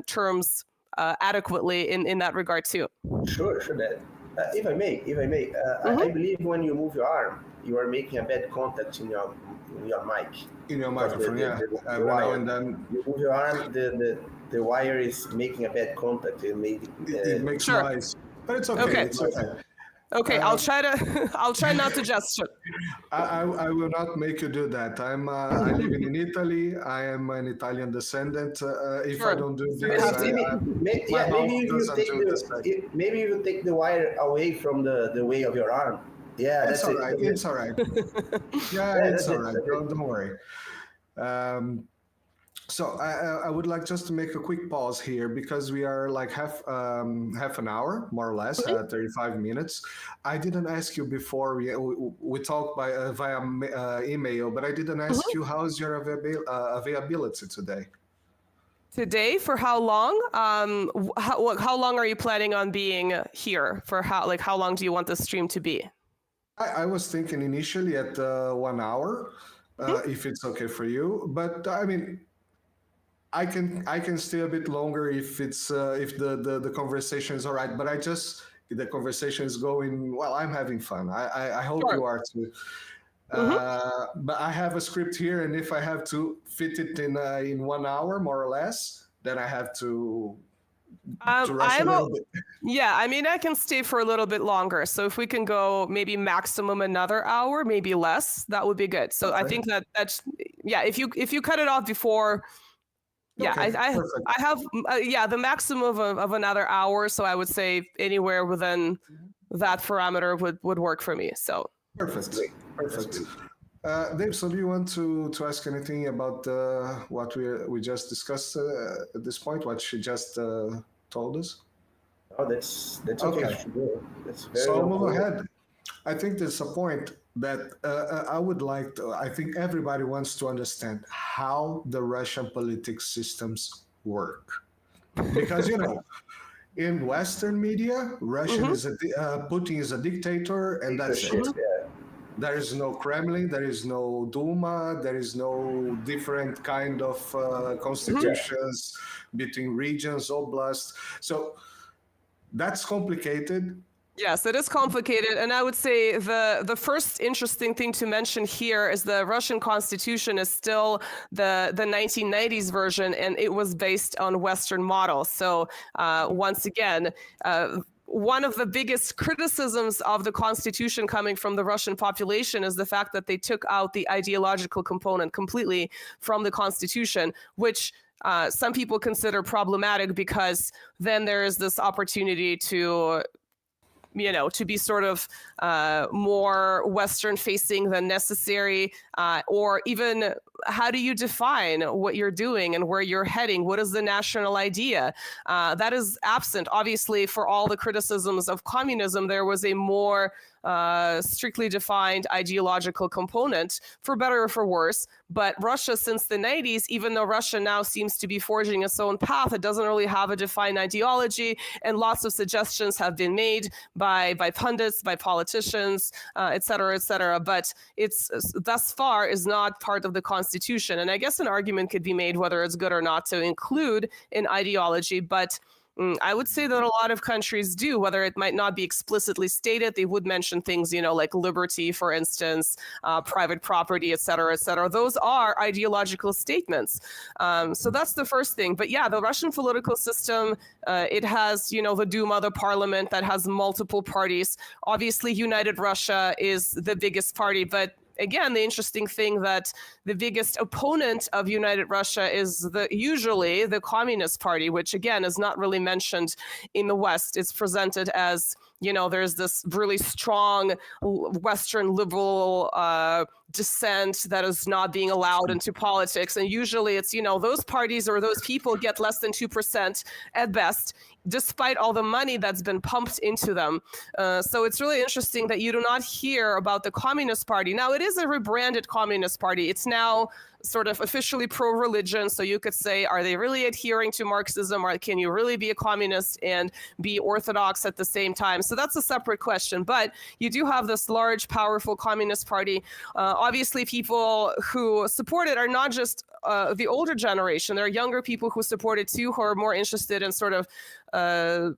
terms adequately in that regard too. Sure. If I may, I believe when you move your arm, you are making a bad contact in your mic. In your microphone, and then you move your arm, the wire is making a bad contact. It makes noise, but it's okay. It's okay. Okay, I'll try not to gesture. I will not make you do that. I live in Italy. I am an Italian descendant. If I don't do this, maybe you take the wire away from the way of your arm. Yeah, that's all right. It's all right. Yeah, it's all right. Don't worry. So I would like just to make a quick pause here because we are like half an hour, more or less, 35 minutes. I didn't ask you before we talked via email, but I didn't ask you how's your availability today. Today, for how long? How long are you planning on being here? For how long do you want the stream to be? I was thinking initially at 1 hour, if it's okay for you. But I mean, I can stay a bit longer if it's if the conversation is all right. But the conversation is going well. I'm having fun. I hope you are too. But I have a script here, and if I have to fit it in 1 hour, more or less, then I have to rush a little bit. Yeah, I mean, I can stay for a little bit longer. So if we can go maybe maximum another hour, maybe less, that would be good. So I think that's if you cut it off before. Yeah, okay, I have the maximum of another hour, so I would say anywhere within that parameter would work for me. So perfect. Dave, so do you want to ask anything about what we just discussed at this point? What she just told us? Oh, that's okay. That's very so I'll move ahead. I think there's a point that I think everybody wants to understand how the Russian political systems work. Because, in Western media, Putin is a dictator and that's it. Yeah. There is no Kremlin, there is no Duma, there is no different kind of constitutions between regions, oblasts. So that's complicated. Yes, it is complicated. And I would say the first interesting thing to mention here is the Russian constitution is still the 1990s version, and it was based on Western models. So once again, one of the biggest criticisms of the constitution coming from the Russian population is the fact that they took out the ideological component completely from the constitution, which some people consider problematic because then there is this opportunity to be sort of more Western facing than necessary, or even how do you define what you're doing and where you're heading? What is the national idea? That is absent. Obviously, for all the criticisms of communism, there was a more strictly defined ideological component, for better or for worse. But Russia, since the 90s, even though Russia now seems to be forging its own path, it doesn't really have a defined ideology, and lots of suggestions have been made by pundits, by politicians, et cetera, but it's thus far is not part of the constitution. And I guess an argument could be made whether it's good or not to include an ideology, but I would say that a lot of countries do, whether it might not be explicitly stated. They would mention things, like liberty, for instance, private property, et cetera, et cetera. Those are ideological statements. So that's the first thing. But yeah, the Russian political system, it has, the Duma, the parliament that has multiple parties. Obviously, United Russia is the biggest party, but again, the interesting thing that the biggest opponent of United Russia is usually the Communist Party, which again is not really mentioned in the West. It's presented as, there's this really strong Western liberal dissent that is not being allowed into politics. And usually it's, those parties or those people get less than 2% at best, despite all the money that's been pumped into them. So it's really interesting that you do not hear about the Communist Party. Now, it is a rebranded Communist Party. It's now sort of officially pro-religion. So you could say, are they really adhering to Marxism, or can you really be a communist and be orthodox at the same time? So that's a separate question. But you do have this large, powerful Communist Party. Obviously, people who support it are not just the older generation. There are younger people who support it too, who are more interested in sort of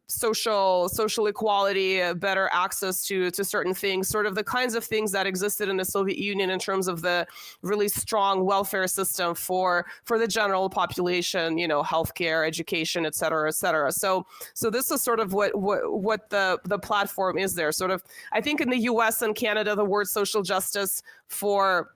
social equality, better access to certain things, sort of the kinds of things that existed in the Soviet Union in terms of the really strong welfare system for the general population, you know, healthcare, education, et cetera, et cetera. So this is sort of what the platform is there. Sort of, I think in the US and Canada, the word social justice for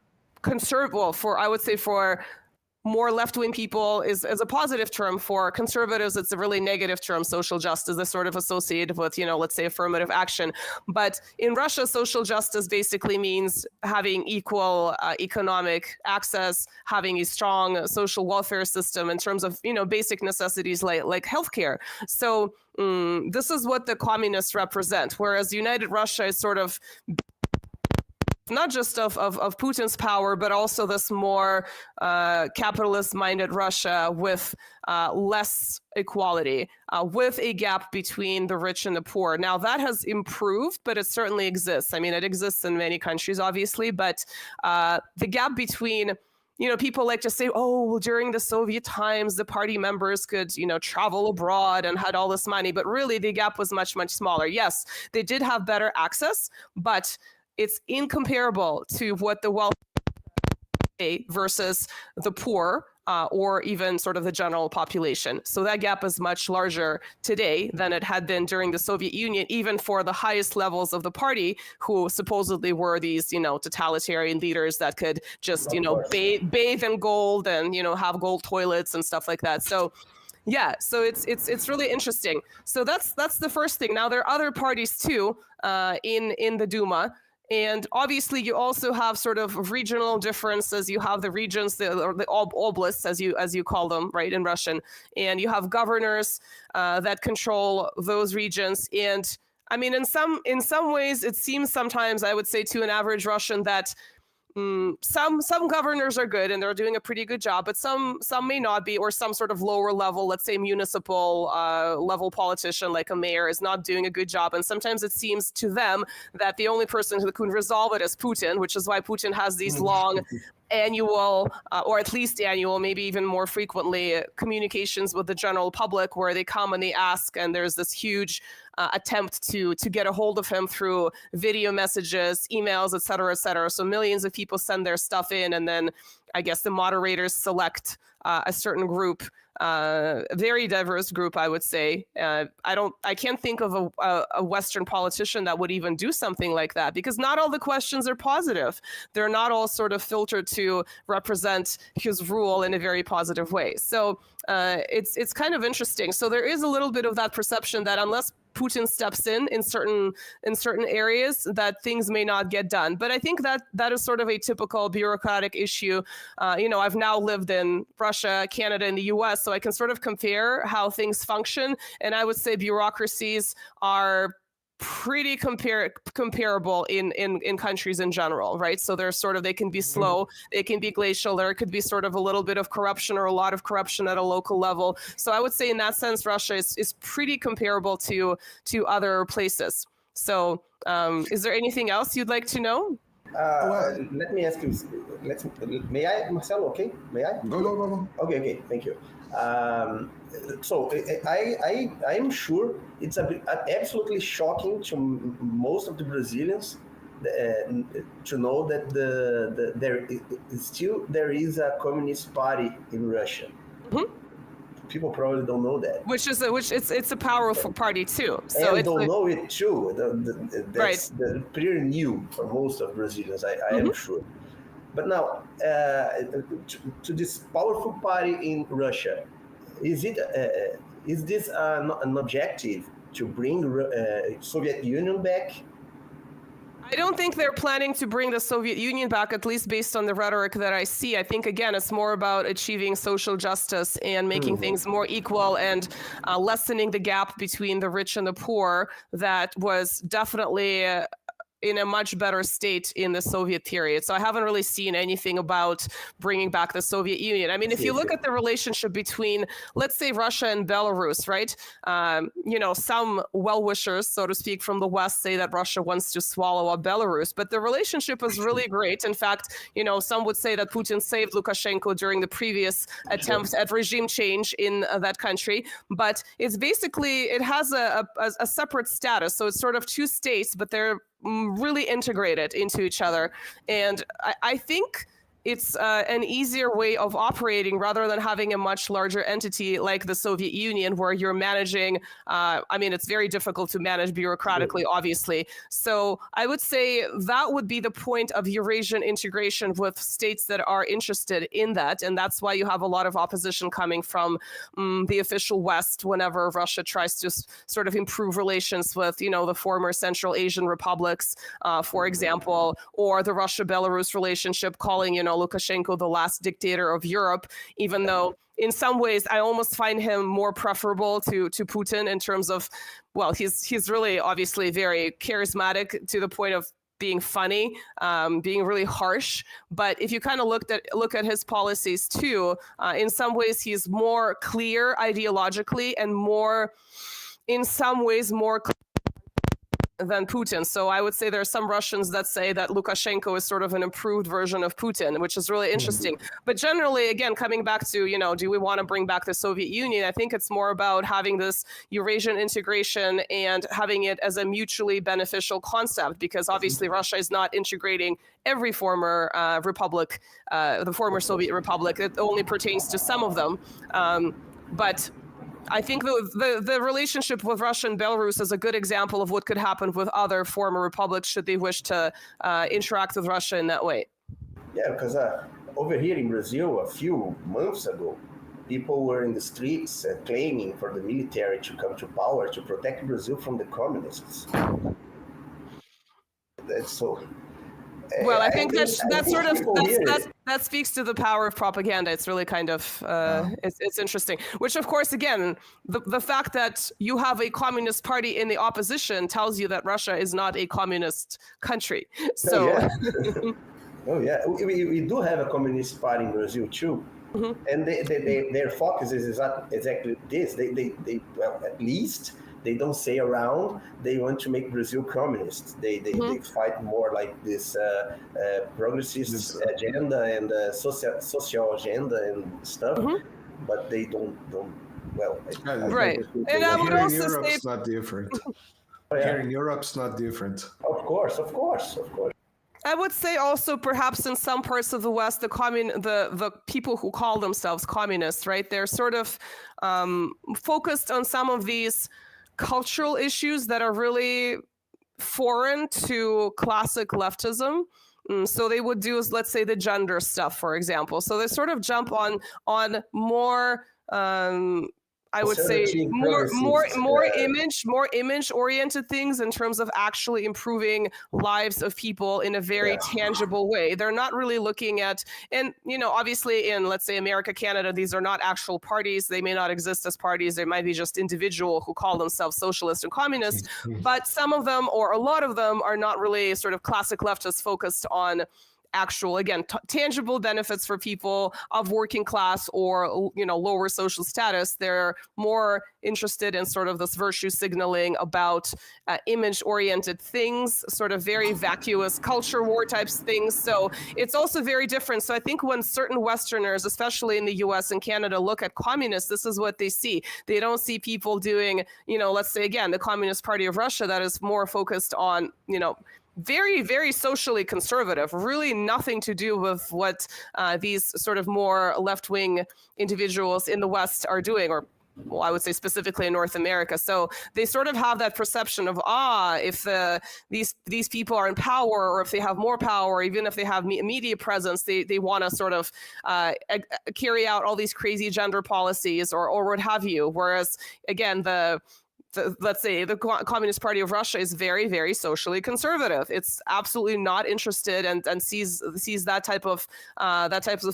more left-wing people is a positive term. For conservatives, it's a really negative term. Social justice is sort of associated with, you know, let's say affirmative action. But in Russia, social justice basically means having equal economic access, having a strong social welfare system in terms of, you know, basic necessities like healthcare. So this is what the communists represent, whereas United Russia is sort of not just of Putin's power, but also this more capitalist-minded Russia with less equality, with a gap between the rich and the poor. Now, that has improved, but it certainly exists. I mean, it exists in many countries, obviously, but the gap between, you know, people like to say, oh, well, during the Soviet times, the party members could, you know, travel abroad and had all this money, but really the gap was much, much smaller. Yes, they did have better access, but it's incomparable to what the wealthy versus the poor or even sort of the general population. So that gap is much larger today than it had been during the Soviet Union, even for the highest levels of the party, who supposedly were these, you know, totalitarian leaders that could just, you know, bathe in gold and, you know, have gold toilets and stuff like that. So yeah, so it's really interesting. So that's the first thing. Now, there are other parties too in the Duma. And obviously, you also have sort of regional differences. You have the regions, the oblasts, as you call them, right, in Russian, and you have governors that control those regions. And I mean, in some ways, it seems sometimes, I would say, to an average Russian that some governors are good and they're doing a pretty good job, but some may not be, or some sort of lower level, let's say municipal level politician like a mayor is not doing a good job. And sometimes it seems to them that the only person who can resolve it is Putin, which is why Putin has these long annual, or at least annual, maybe even more frequently, communications with the general public, where they come and they ask, and there's this huge attempt to get a hold of him through video messages, emails, et cetera, et cetera. So millions of people send their stuff in, and then I guess the moderators select a certain group, very diverse group, I would say. I can't think of a Western politician that would even do something like that, because not all the questions are positive. They're not all sort of filtered to represent his rule in a very positive way. So it's kind of interesting. So there is a little bit of that perception that unless Putin steps in certain areas, that things may not get done. But I think that is sort of a typical bureaucratic issue. You know, I've now lived in Russia, Canada, and the US, so I can sort of compare how things function. And I would say bureaucracies are pretty comparable in countries in general, right? So they're sort of, they can be slow, they can be glacial, there could be sort of a little bit of corruption or a lot of corruption at a local level. So I would say in that sense, Russia is pretty comparable to other places. So is there anything else you'd like to know? Let me ask you. May I, Marcelo? Okay, may I? Go. Okay. Thank you. So I am sure it's absolutely shocking to most of the Brazilians to know that there is a communist party in Russia. Mm-hmm. People probably don't know that. It's a powerful party too. So and don't know it too. That's pretty new for most of Brazilians. I am sure. But now, to this powerful party in Russia, is this an objective to bring Soviet Union back? I don't think they're planning to bring the Soviet Union back, at least based on the rhetoric that I see. I think, again, it's more about achieving social justice and making things more equal and lessening the gap between the rich and the poor that was definitely in a much better state in the Soviet period. So I haven't really seen anything about bringing back the Soviet Union. I mean, if you look at the relationship between, let's say, Russia and Belarus, right? Some well-wishers, so to speak, from the West say that Russia wants to swallow up Belarus, but the relationship is really great. In fact, some would say that Putin saved Lukashenko during the previous attempts at regime change in that country. But it's basically, it has a separate status. So it's sort of two states, but they're really integrated into each other. And I think it's an easier way of operating rather than having a much larger entity like the Soviet Union, where you're managing, it's very difficult to manage bureaucratically, obviously. So I would say that would be the point of Eurasian integration with states that are interested in that. And that's why you have a lot of opposition coming from the official West whenever Russia tries to sort of improve relations with, the former Central Asian republics, for example, or the Russia-Belarus relationship, calling, Lukashenko the last dictator of Europe, even though in some ways I almost find him more preferable to Putin in terms of, well, he's really obviously very charismatic to the point of being funny, being really harsh. But if you kind of look at his policies too, in some ways he's more clear ideologically and in some ways more than Putin. So I would say there are some Russians that say that Lukashenko is sort of an improved version of Putin, which is really interesting. But generally, again, coming back to, do we want to bring back the Soviet Union? I think it's more about having this Eurasian integration and having it as a mutually beneficial concept, because obviously Russia is not integrating every former republic, the former Soviet republic. It only pertains to some of them. But I think the relationship with Russia and Belarus is a good example of what could happen with other former republics should they wish to interact with Russia in that way. Yeah, because over here in Brazil, a few months ago, people were in the streets claiming for the military to come to power to protect Brazil from the communists. That's so. Well, I think that speaks to the power of propaganda. It's really kind of it's interesting. Which, of course, again, the fact that you have a communist party in the opposition tells you that Russia is not a communist country. So, we do have a communist party in Brazil too, and their focus is exactly this. They at least. They don't say around they want to make Brazil communist. They fight more like this progressist agenda and social agenda and stuff, but they don't. Well, right. And I would also say it's not different. Here in Europe, it's not different. Of course. I would say also perhaps in some parts of the West, the people who call themselves communists, right? They're sort of focused on some of these cultural issues that are really foreign to classic leftism. So they would do, let's say, the gender stuff, for example. So they sort of jump on more I would say more image oriented things in terms of actually improving lives of people in a very tangible way. They're not really looking at, and obviously in, let's say, America, Canada, these are not actual parties. They may not exist as parties. They might be just individual who call themselves socialist and communist, but some of them or a lot of them are not really sort of classic leftists focused on actual, again, tangible benefits for people of working class or, lower social status. They're more interested in sort of this virtue signaling about image-oriented things, sort of very vacuous culture war types things. So it's also very different. So I think when certain Westerners, especially in the US and Canada, look at communists, this is what they see. They don't see people doing, let's say, again, the Communist Party of Russia that is more focused on, very, very socially conservative, really nothing to do with what these sort of more left-wing individuals in the West are doing, or well, I would say specifically in North America. So they sort of have that perception of, if these people are in power, or if they have more power, even if they have media presence, they want to sort of carry out all these crazy gender policies or what have you. Whereas, again, let's say the Communist Party of Russia is very, very socially conservative. It's absolutely not interested and sees that type of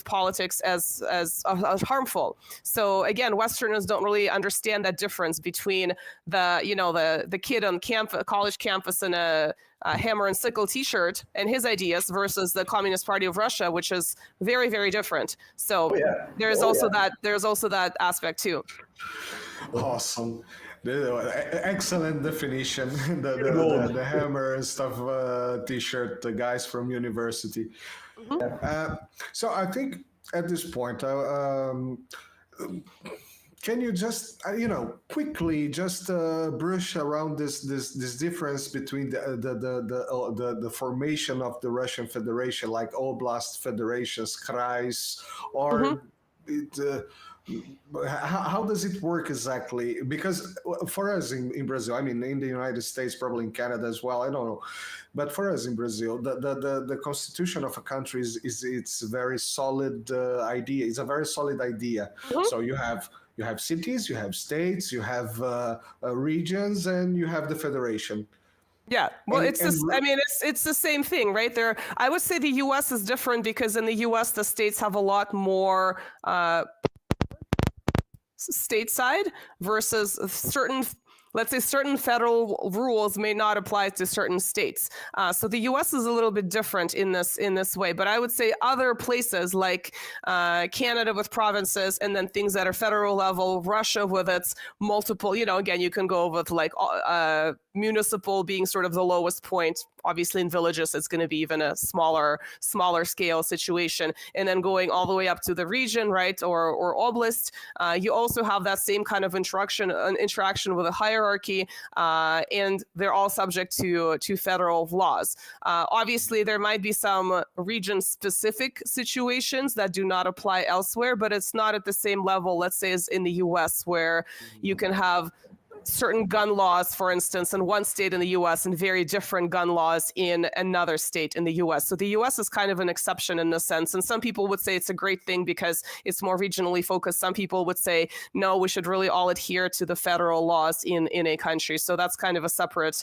politics as harmful. So again, Westerners don't really understand that difference between the kid on college campus in a hammer and sickle T-shirt and his ideas versus the Communist Party of Russia, which is very, very different. So there's also that aspect too. Awesome. Excellent definition. The hammer and stuff T-shirt, the guys from university. So I think at this point, can you just quickly just brush around this difference between the formation of the Russian Federation, like oblast federations, krais, or how does it work exactly? Because for us in Brazil, I mean, in the United States, probably in Canada as well, I don't know. But for us in Brazil, the constitution of a country it's a very solid idea. It's a very solid idea. So you have cities, you have states, you have regions, and you have the federation. Yeah, well, it's the same thing, right? I would say the U.S. is different because in the U.S. the states have a lot more stateside versus certain federal rules may not apply to certain states. So the U.S. is a little bit different in this way. But I would say other places like Canada with provinces, and then things that are federal level, Russia with its multiple, again, you can go with like municipal being sort of the lowest point. Obviously in villages, it's going to be even a smaller scale situation. And then going all the way up to the region, right, or oblast, you also have that same kind of interaction with a hierarchy, and they're all subject to federal laws. Obviously, there might be some region-specific situations that do not apply elsewhere, but it's not at the same level, let's say, as in the U.S., where you can have certain gun laws, for instance, in one state in the U.S. and very different gun laws in another state in the U.S. So the U.S. is kind of an exception in this sense. And some people would say it's a great thing because it's more regionally focused. Some people would say, no, we should really all adhere to the federal laws in a country. So that's kind of a separate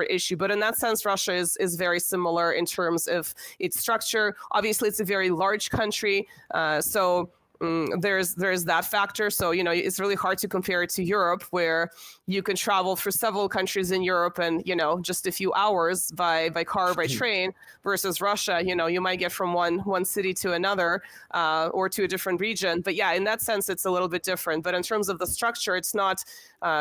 issue. But in that sense, Russia is very similar in terms of its structure. Obviously, it's a very large country. There's that factor. So, it's really hard to compare it to Europe, where you can travel through several countries in Europe and, just a few hours by car or by train, versus Russia, you might get from one city to another or to a different region. But yeah, in that sense, it's a little bit different. But in terms of the structure, it's not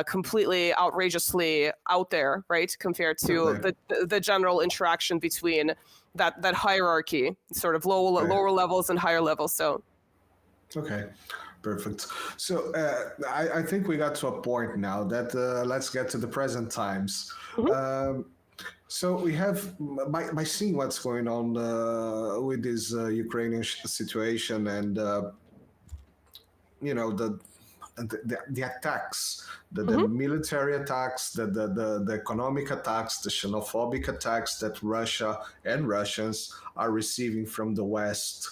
completely outrageously out there, right, compared to the general interaction between that hierarchy, sort of lower levels and higher levels. So. Okay, perfect. So I think we got to a point now that let's get to the present times. So we have, by seeing what's going on with this Ukrainian situation and, the attacks, the military attacks, the economic attacks, the xenophobic attacks that Russia and Russians are receiving from the West.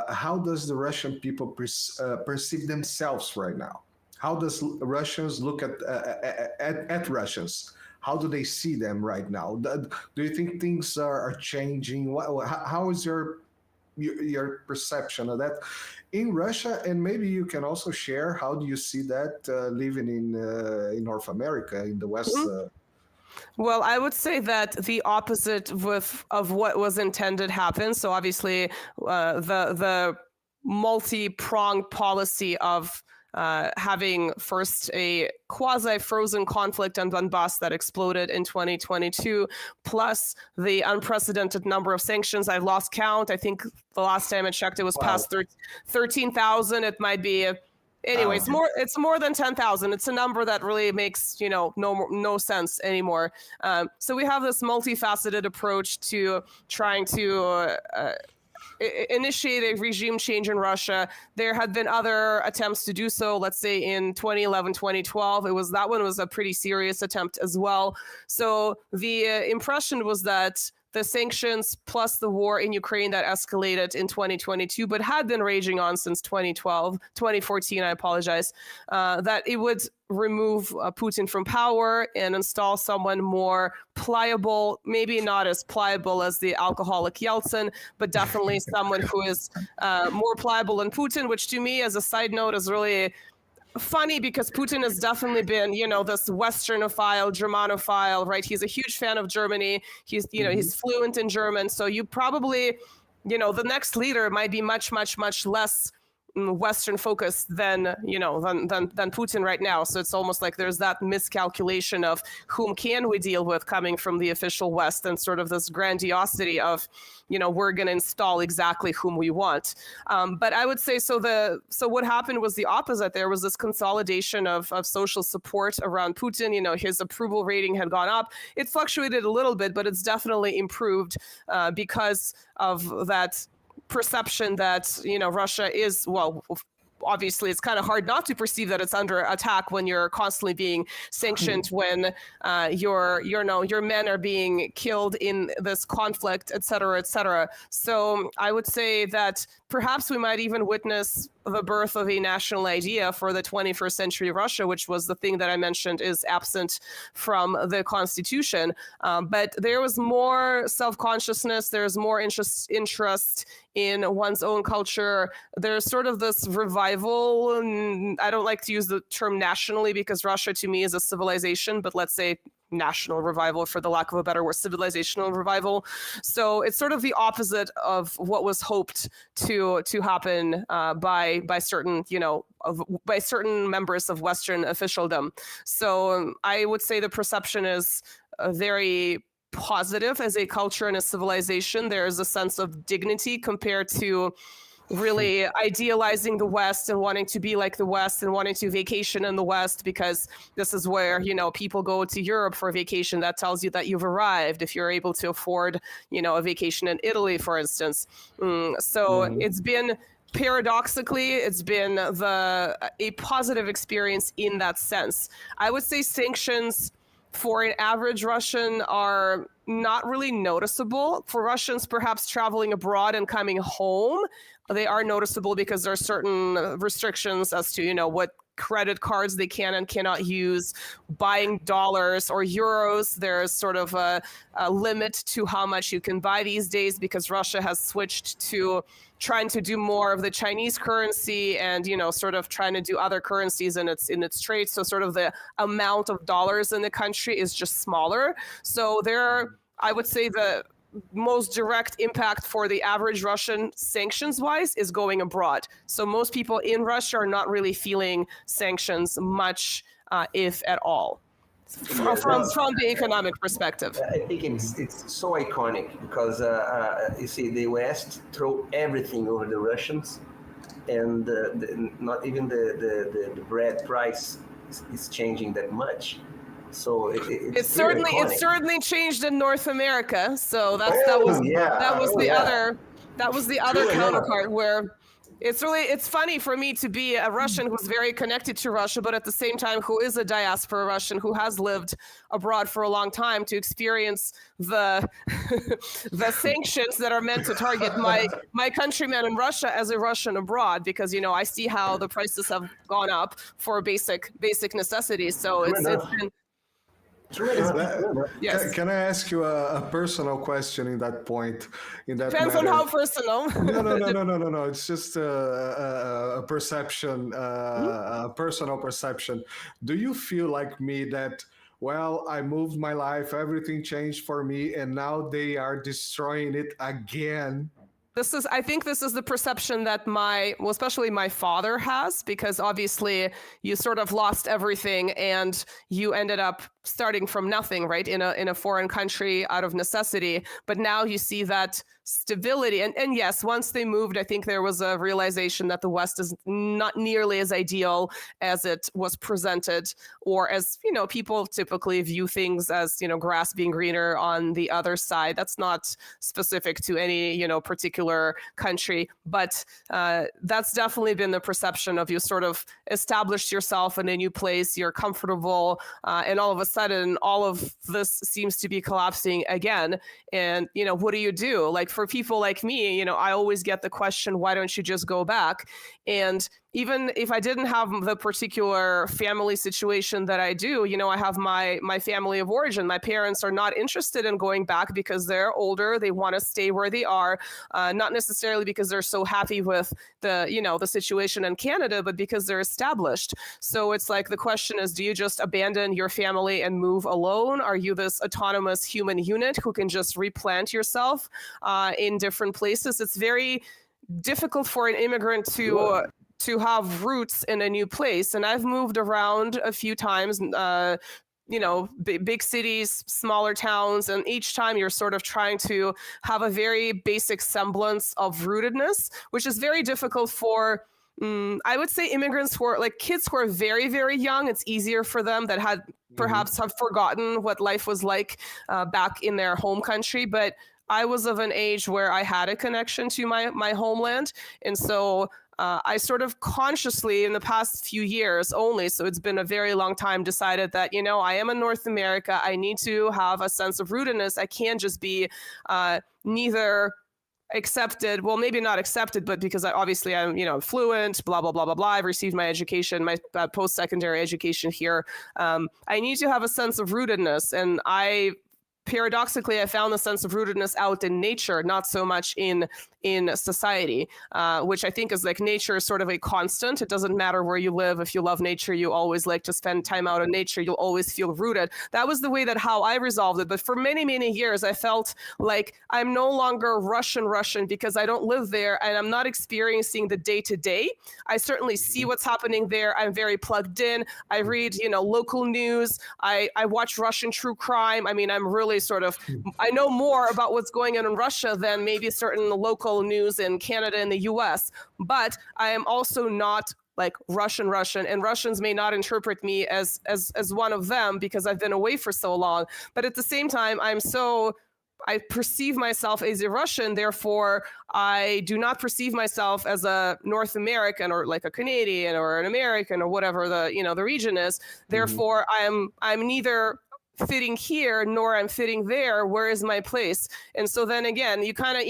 How does the Russian people perceive themselves right now? How does Russians look at Russians? How do they see them right now? Do you think things are changing? How is your perception of that in Russia? And maybe you can also share, how do you see that living in North America, in the West? Well, I would say that the opposite of what was intended happened. So obviously, the multi-pronged policy of having first a quasi-frozen conflict in Donbass that exploded in 2022, plus the unprecedented number of sanctions. I lost count. I think the last time I checked, it was past 13,000. It might be anyway, it's more than 10,000. It's a number that really makes, no sense anymore. So we have this multifaceted approach to trying to initiate a regime change in Russia. There had been other attempts to do so, let's say in 2011, 2012. That one was a pretty serious attempt as well. So the impression was that the sanctions plus the war in Ukraine that escalated in 2022, but had been raging on since 2014, I apologize, that it would remove Putin from power and install someone more pliable, maybe not as pliable as the alcoholic Yeltsin, but definitely someone who is more pliable than Putin, which to me, as a side note, is really funny because Putin has definitely been, this Westernophile, Germanophile, right? He's a huge fan of Germany. He's, he's fluent in German. So you probably, the next leader might be much, much, much less Western focused than Putin right now. So it's almost like there's that miscalculation of whom can we deal with coming from the official West, and sort of this grandiosity of, we're going to install exactly whom we want. But I would say, so what happened was the opposite. There was this consolidation of social support around Putin. His approval rating had gone up. It fluctuated a little bit, but it's definitely improved because of that perception that Russia is, well, obviously it's kind of hard not to perceive that it's under attack when you're constantly being sanctioned, when your men are being killed in this conflict, et cetera, et cetera. So I would say that perhaps we might even witness the birth of a national idea for the 21st century Russia, which was the thing that I mentioned is absent from the constitution. But there was more self-consciousness. There's more interest in one's own culture. There's sort of this revival. I don't like to use the term nationally because Russia to me is a civilization, but let's say national revival, for the lack of a better word, civilizational revival. So it's sort of the opposite of what was hoped to happen by certain, by certain members of Western officialdom. So I would say the perception is very positive as a culture and a civilization. There's a sense of dignity compared to really idealizing the West and wanting to be like the West and wanting to vacation in the West, because this is where, people go to Europe for vacation. That tells you that you've arrived if you're able to afford, a vacation in Italy, for instance. It's been, paradoxically, it's been a positive experience in that sense. I would say sanctions for an average Russian are not really noticeable. For Russians perhaps traveling abroad and coming home, they are noticeable because there are certain restrictions as to, what credit cards they can and cannot use, buying dollars or euros. There's sort of a limit to how much you can buy these days because Russia has switched to trying to do more of the Chinese currency and, sort of trying to do other currencies in its trade. So sort of the amount of dollars in the country is just smaller. So I would say the most direct impact for the average Russian sanctions-wise is going abroad. So most people in Russia are not really feeling sanctions much, if at all, from the economic perspective. I think it's so iconic because you see the West throw everything over the Russians, and not even the bread price is changing that much. So it's certainly changed in North America. So that was the other counterpart where it's funny for me to be a Russian who's very connected to Russia, but at the same time who is a diaspora Russian who has lived abroad for a long time, to experience the sanctions that are meant to target my countrymen in Russia as a Russian abroad, because I see how the prices have gone up for basic necessities. So it's been. Yes. Can I ask you a personal question in that point? Depends on how personal. No. It's just a perception, a personal perception. Do you feel like me that, well, I moved my life, everything changed for me, and now they are destroying it again? I think this is the perception that especially my father has, because obviously you sort of lost everything and you ended up starting from nothing, right? In a foreign country out of necessity. But now you see that stability. And yes, once they moved, I think there was a realization that the West is not nearly as ideal as it was presented, or as, people typically view things as, grass being greener on the other side. That's not specific to any, particular country, but that's definitely been the perception of you sort of established yourself in a new place, you're comfortable, and all of a sudden, all of this seems to be collapsing again. And, what do you do? Like, for people like me, I always get the question, why don't you just go back? And even if I didn't have the particular family situation that I do, I have my family of origin. My parents are not interested in going back because they're older. They want to stay where they are, not necessarily because they're so happy with the situation in Canada, but because they're established. So it's like, the question is, do you just abandon your family and move alone? Are you this autonomous human unit who can just replant yourself in different places? It's very difficult for an immigrant to have roots in a new place. And I've moved around a few times, big cities, smaller towns, and each time you're sort of trying to have a very basic semblance of rootedness, which is very difficult for, I would say, immigrants who are like kids who are very, very young. It's easier for them that had perhaps have forgotten what life was like back in their home country. But I was of an age where I had a connection to my homeland. And so I sort of consciously, in the past few years only, so it's been a very long time, decided that, I am in North America. I need to have a sense of rootedness. I can't just be neither accepted, well, maybe not accepted, but because I'm, fluent, blah, blah, blah, blah, blah. I've received my education, my post-secondary education here. I need to have a sense of rootedness. And paradoxically, I found the sense of rootedness out in nature, not so much in society, which I think is like, nature is sort of a constant. It doesn't matter where you live. If you love nature, you always like to spend time out in nature. You'll always feel rooted. That was the way that how I resolved it. But for many, many years, I felt like I'm no longer Russian because I don't live there and I'm not experiencing the day-to-day. I certainly see what's happening there. I'm very plugged in. I read, local news. I watch Russian true crime. I mean, I'm really I know more about what's going on in Russia than maybe certain local news in Canada and the US, but I am also not like Russian, and Russians may not interpret me as one of them because I've been away for so long. But at the same time, I perceive myself as a Russian, therefore I do not perceive myself as a North American or like a Canadian or an American or whatever the region is. Therefore, I'm neither fitting here nor I'm fitting there. Where is my place? And so then again, you kind of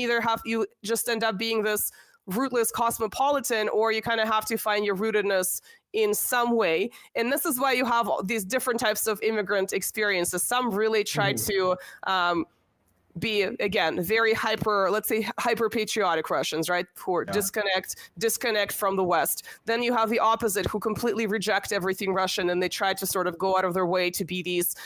you just end up being this rootless cosmopolitan, or you kind of have to find your rootedness in some way. And this is why you have these different types of immigrant experiences. Some really try to be, again, very hyper patriotic Russians, right? Who are disconnect from the West. Then you have the opposite, who completely reject everything Russian, and they try to sort of go out of their way to be these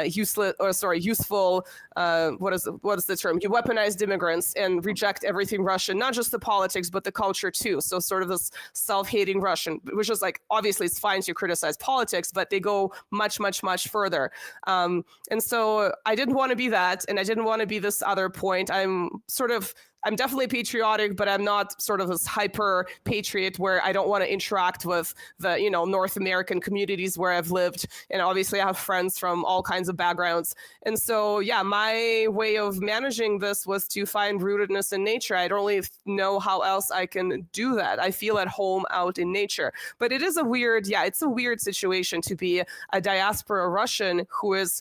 useful, what is the term? You weaponized immigrants and reject everything Russian, not just the politics, but the culture too. So sort of this self-hating Russian, which is like, obviously it's fine to criticize politics, but they go much, much, much further. And so I didn't want to be that, and I didn't want to be this other point. I'm definitely patriotic, but I'm not sort of this hyper patriot where I don't want to interact with the, North American communities where I've lived. And obviously I have friends from all kinds of backgrounds. And so, yeah, my way of managing this was to find rootedness in nature. I don't really know how else I can do that. I feel at home out in nature. But it is it's a weird situation to be a diaspora Russian who is,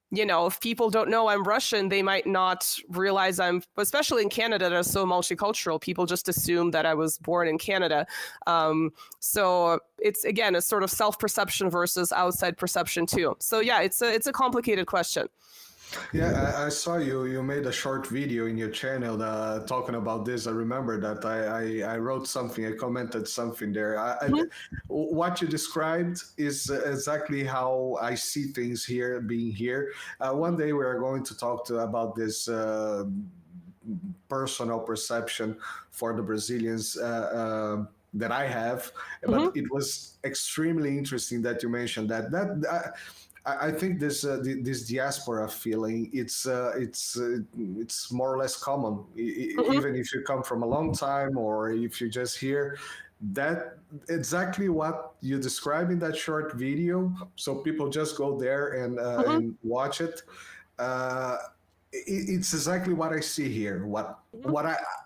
if people don't know I'm Russian, they might not realize especially in Canada, that's so multicultural. People just assume that I was born in Canada. So it's, again, a sort of self-perception versus outside perception too. So yeah, it's a complicated question. Yeah, I saw you made a short video in your channel talking about this. I remember that I wrote something, I commented something there. What you described is exactly how I see things here, being here. One day we are going to talk about this personal perception for the Brazilians that I have, but it was extremely interesting that you mentioned that. I think this diaspora feeling, it's more or less common, even if you come from a long time or if you just hear that exactly what you describe in that short video. So people just go there and watch it. It's exactly what I see here. What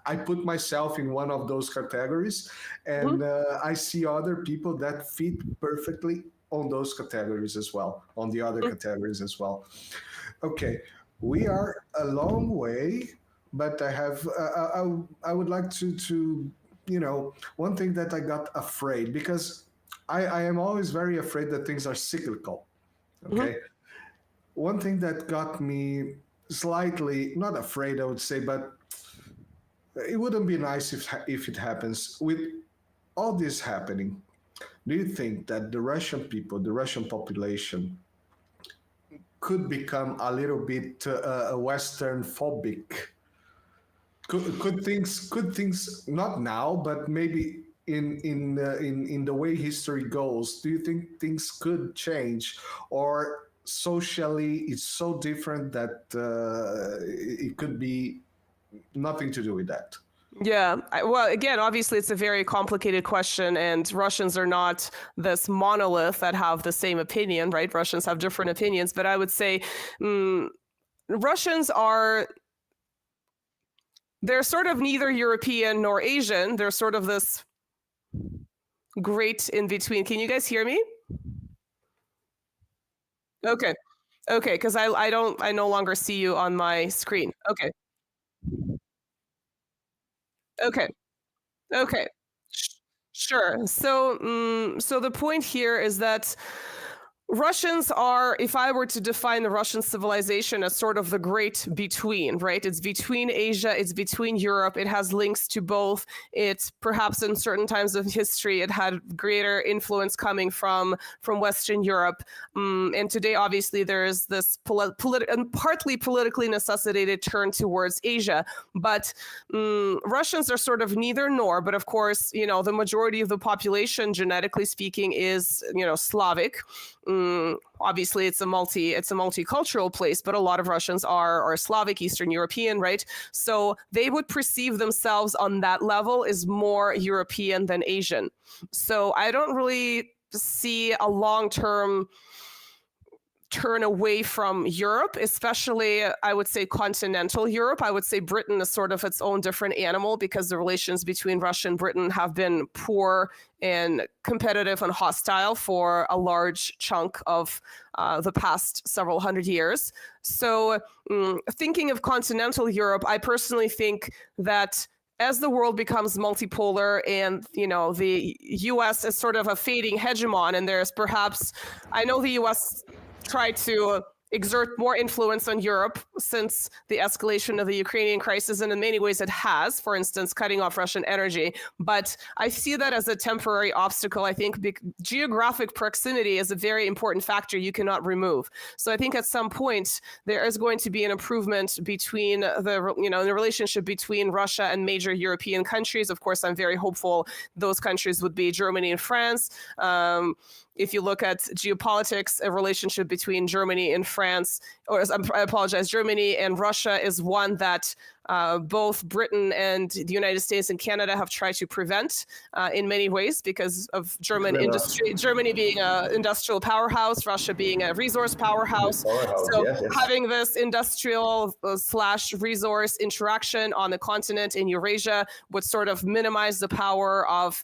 I put myself in one of those categories, and I see other people that fit perfectly on those categories as well, on the other categories as well. Okay, we are a long way, but I would like to one thing that I got afraid, because I am always very afraid that things are cyclical. Okay, one thing that got me slightly not afraid, I would say, but it wouldn't be nice if it happens. With all this happening, do you think that the Russian people, the Russian population, could become a little bit Western phobic? Could things not now, but maybe in the way history goes? Do you think things could change, or socially it's so different that it could be nothing to do with that? Yeah. Well, again, obviously, it's a very complicated question, and Russians are not this monolith that have the same opinion, right? Russians have different opinions, but I would say Russians they're sort of neither European nor Asian. They're sort of this great in between. Can you guys hear me? Okay, because I no longer see you on my screen. Okay. Sure. So the point here is that Russians are, if I were to define the Russian civilization as sort of the great between, right? It's between Asia, it's between Europe, it has links to both. It's perhaps in certain times of history, it had greater influence coming from Western Europe. And today, obviously, there is this partly politically necessitated turn towards Asia. But Russians are sort of neither nor, but of course, the majority of the population, genetically speaking, is, Slavic. Obviously, it's a multicultural place, but a lot of Russians are Slavic, Eastern European, right? So they would perceive themselves on that level as more European than Asian. So I don't really see a long-term turn away from Europe, especially, I would say, continental Europe. I would say Britain is sort of its own different animal, because the relations between Russia and Britain have been poor and competitive and hostile for a large chunk of the past several hundred years. So thinking of continental Europe, I personally think that as the world becomes multipolar and, the U.S. is sort of a fading hegemon, and there's perhaps, I know the U.S. tried to exert more influence on Europe since the escalation of the Ukrainian crisis, and in many ways it has, for instance, cutting off Russian energy. But I see that as a temporary obstacle. I think geographic proximity is a very important factor you cannot remove. So I think at some point there is going to be an improvement between the relationship between Russia and major European countries. Of course, I'm very hopeful those countries would be Germany and France. If you look at geopolitics, a relationship between Germany and France, Germany and Russia is one that both Britain and the United States and Canada have tried to prevent in many ways because of German industry. Germany being an industrial powerhouse, Russia being a resource powerhouse. Having this industrial / resource interaction on the continent in Eurasia would sort of minimize the power of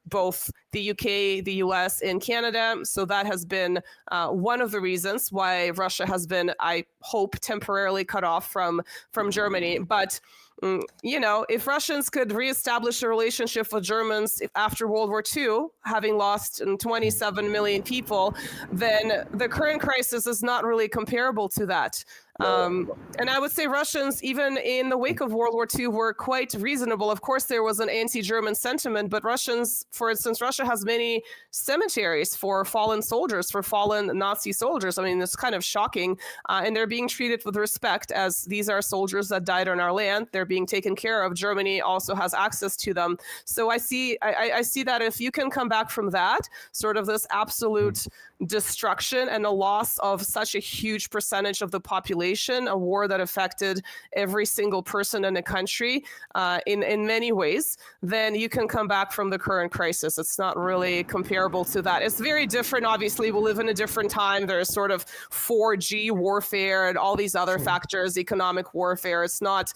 both the UK, the US, and Canada. So that has been one of the reasons why Russia has been, I hope, temporarily cut off from Germany. But if Russians could reestablish a relationship with Germans after World War II, having lost 27 million people, then the current crisis is not really comparable to that. And I would say Russians, even in the wake of World War II, were quite reasonable. Of course, there was an anti-German sentiment, but Russians, for instance, Russia has many cemeteries for fallen soldiers, for fallen Nazi soldiers. I mean, it's kind of shocking. And they're being treated with respect, as these are soldiers that died on our land. They're they're being taken care of. Germany also has access to them. So I see that if you can come back from that, sort of this absolute destruction and a loss of such a huge percentage of the population, a war that affected every single person in the country in many ways, then you can come back from the current crisis. It's not really comparable to that. It's very different. Obviously, we live in a different time. There's sort of 4G warfare and all these other factors, economic warfare. It's not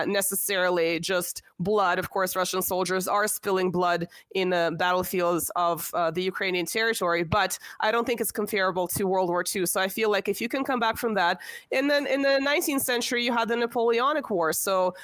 necessarily just blood. Of course, Russian soldiers are spilling blood in the battlefields of the Ukrainian territory, but I don't think it's comparable to World War II. So I feel like if you can come back from that, and then in the 19th century, you had the Napoleonic War. So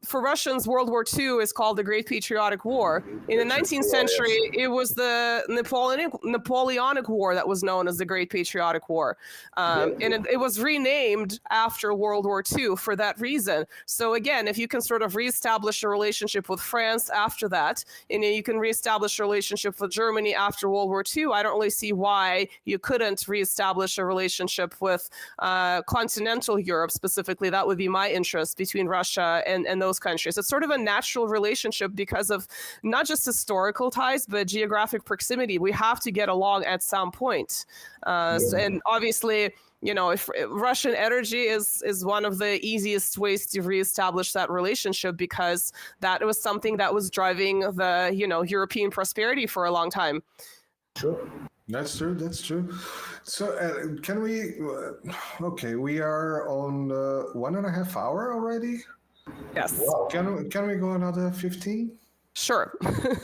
for Russians, World War II is called the Great Patriotic War. In the 19th century, it was the Napoleonic War that was known as the Great Patriotic War. And it was renamed after World War II for that reason. So again, if you can sort of reestablish a relationship with France after that, and you can reestablish a relationship with Germany after World War II, I don't really see why you couldn't reestablish a relationship with continental Europe specifically. That would be my interest between Russia and those countries. It's sort of a natural relationship because of not just historical ties, but geographic proximity. We have to get along at some point. And obviously, you know, if Russian energy is one of the easiest ways to reestablish that relationship, because that was something that was driving the, you know, European prosperity for a long time. Sure. That's true. That's true. So can we? Okay, we are on 1.5 hours already. Yes. Wow. Can we go another 15? Sure.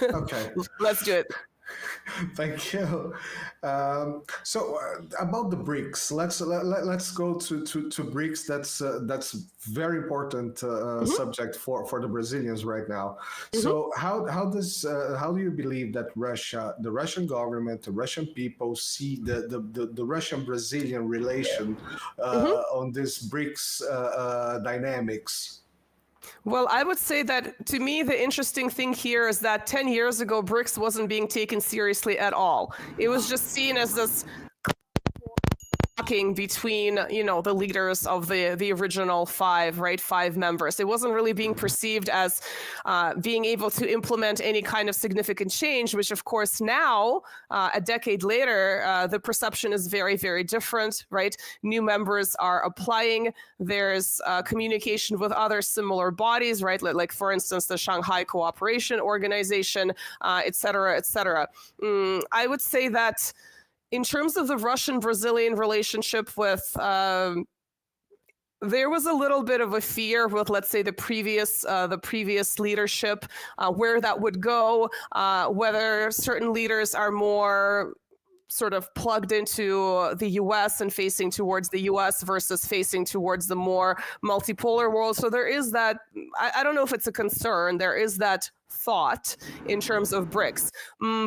Okay. Let's do it. Thank you. So about the BRICS, let's go to BRICS. That's very important subject for the Brazilians right now. So how do you believe that the Russian government, the Russian people see the Russian-Brazilian relation on this BRICS dynamics? Well, I would say that, to me, the interesting thing here is that 10 years ago, BRICS wasn't being taken seriously at all. It was just seen as this between, you know, the leaders of the original five members. It wasn't really being perceived as being able to implement any kind of significant change, which of course now, a decade later, the perception is very, very different, right? New members are applying. There's communication with other similar bodies, right? Like for instance, the Shanghai Cooperation Organization, et cetera, et cetera. I would say that in terms of the Russian-Brazilian relationship with, there was a little bit of a fear with, let's say, the previous leadership, where that would go, whether certain leaders are more sort of plugged into the US and facing towards the US versus facing towards the more multipolar world. So there is that, I don't know if it's a concern, there is that thought in terms of BRICS.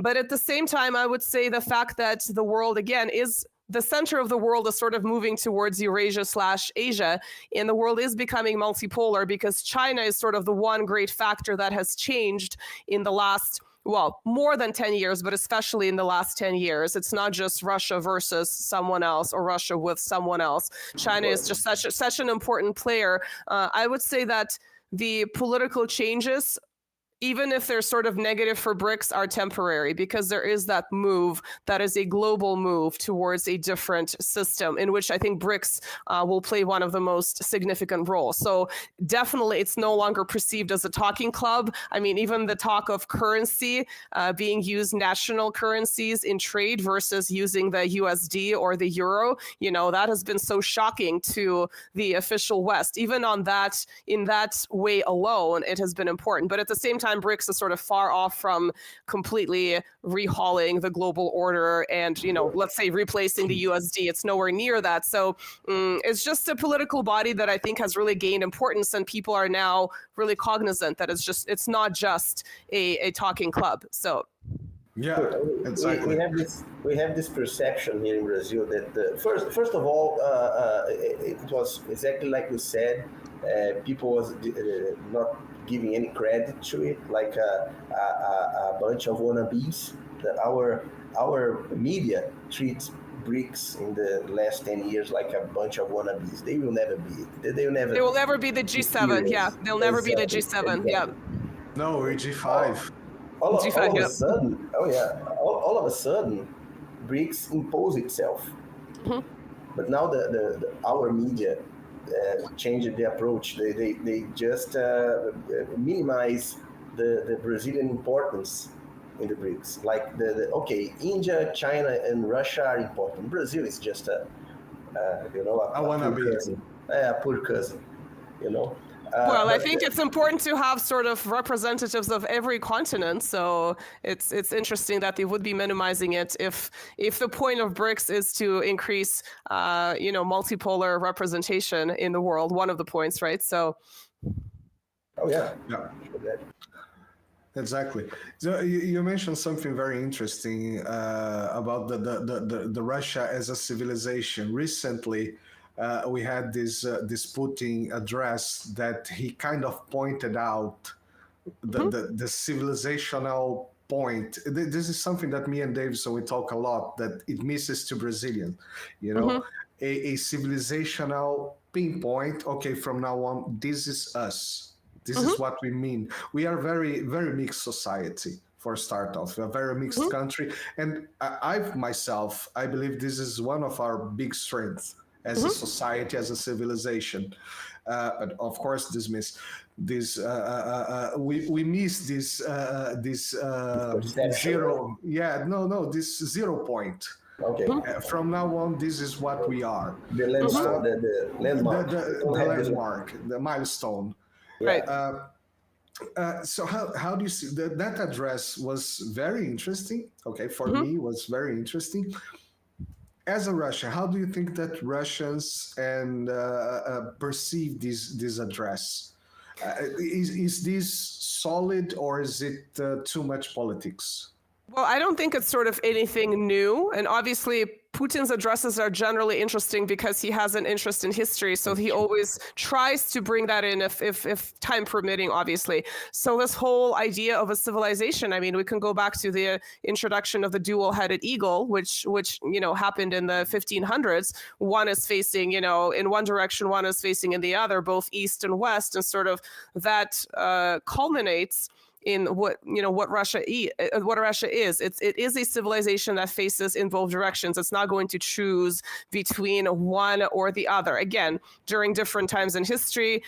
But at the same time, I would say the fact that the world, again, is the center of the world is sort of moving towards Eurasia/Asia, and the world is becoming multipolar because China is sort of the one great factor that has changed in the last, well, more than 10 years, but especially in the last 10 years. It's not just Russia versus someone else or Russia with someone else. China is just such an important player. I would say that the political changes, even if they're sort of negative for BRICS, are temporary, because there is that move that is a global move towards a different system in which I think BRICS will play one of the most significant roles. So definitely it's no longer perceived as a talking club. I mean, even the talk of currency being used, national currencies in trade versus using the USD or the euro, you know, that has been so shocking to the official West. Even on that, in that way alone, it has been important. But at the same time, BRICS is sort of far off from completely rehauling the global order and, you know, let's say replacing the USD. It's nowhere near that. So it's just a political body that I think has really gained importance, and people are now really cognizant that it's not just a talking club. So yeah, exactly. We have this perception here in Brazil that first of all, it was exactly like you said. People was not giving any credit to it, like a bunch of wannabes. That our media treats BRICS in the last 10 years like a bunch of wannabes. They will never be. They will never be the G7. Yeah, they'll never be the G7. Exactly. Yeah. No, we're G5. All G5, of yeah. a sudden, all of a sudden, BRICS impose itself. But now our media changed the approach. They just minimize the Brazilian importance in the BRICS. Like okay, India, China, and Russia are important. Brazil is just a poor cousin, you know. Well, I think it's important to have sort of representatives of every continent. So it's interesting that they would be minimizing it if the point of BRICS is to increase, multipolar representation in the world. One of the points, right? So. Oh yeah. Exactly. So you mentioned something very interesting about the Russia as a civilization. Recently, we had this Putin address that he kind of pointed out the civilizational point. This is something that me and Davidson, we talk a lot, that it misses to Brazilian, a civilizational pinpoint. Okay, from now on, this is us. This is what we mean. We are very, very mixed society for start off. We're a very mixed country. And I believe this is one of our big strengths as a society, as a civilization. But of course, we miss this zero. Yeah, no, this 0 point. Okay. From now on, this is what we are. The landmark. The landmark, the milestone. Right. So how do you see that address was very interesting. Okay, for me, was very interesting. As a Russian, how do you think that Russians perceive this address? Is this solid, or is it too much politics? Well, I don't think it's sort of anything new. And obviously, Putin's addresses are generally interesting because he has an interest in history. So he always tries to bring that in if time permitting, obviously. So this whole idea of a civilization, I mean, we can go back to the introduction of the dual-headed eagle, which happened in the 1500s. One is facing, in one direction, one is facing in the other, both east and west. And sort of that culminates in what Russia is. It is a civilization that faces in both directions. It's not going to choose between one or the other. Again, during different times in history,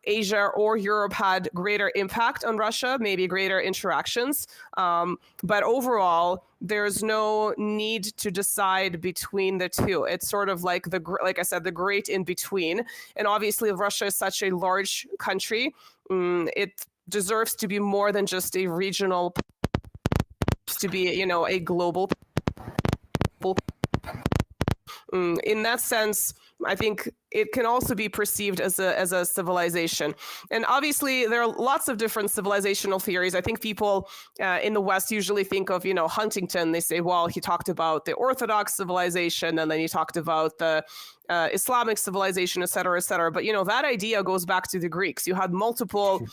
Asia or Europe had greater impact on Russia, maybe greater interactions. But overall, there's no need to decide between the two. It's sort of like like I said, the great in between. And obviously, Russia is such a large country. It deserves to be more than just a regional, to be, a global. In that sense, I think it can also be perceived as a civilization. And obviously, there are lots of different civilizational theories. I think people in the West usually think of, Huntington. They say, well, he talked about the Orthodox civilization, and then he talked about the Islamic civilization, et cetera, et cetera. But, that idea goes back to the Greeks. You had multiple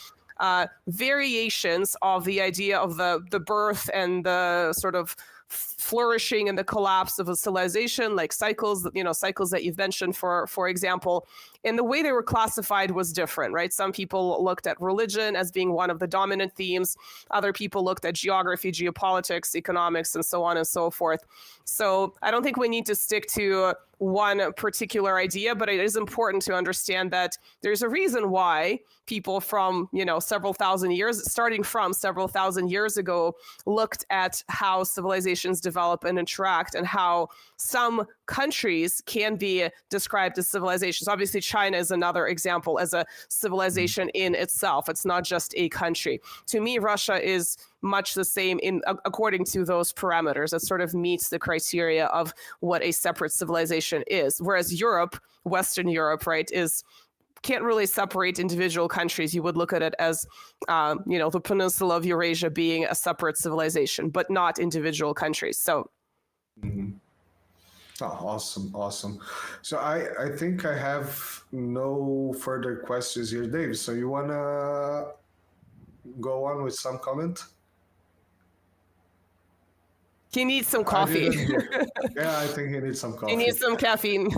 variations of the idea of the birth and the sort of flourishing and the collapse of a civilization, like cycles that you've mentioned, for example. And the way they were classified was different, right? Some people looked at religion as being one of the dominant themes. Other people looked at geography, geopolitics, economics, and so on and so forth. So I don't think we need to stick to one particular idea, but it is important to understand that there's a reason why people from, starting from several thousand years ago, looked at how civilizations develop and interact, and how some countries can be described as civilizations. Obviously, China is another example as a civilization in itself. It's not just a country. To me, Russia is much the same according to those parameters. It sort of meets the criteria of what a separate civilization is. Whereas Europe, Western Europe, right, can't really separate individual countries. You would look at it as, the peninsula of Eurasia being a separate civilization, but not individual countries. So. Mm-hmm. Oh, awesome. So I think I have no further questions here, Dave. So you want to go on with some comment? He needs some coffee. Yeah, I think he needs some coffee. He needs some caffeine.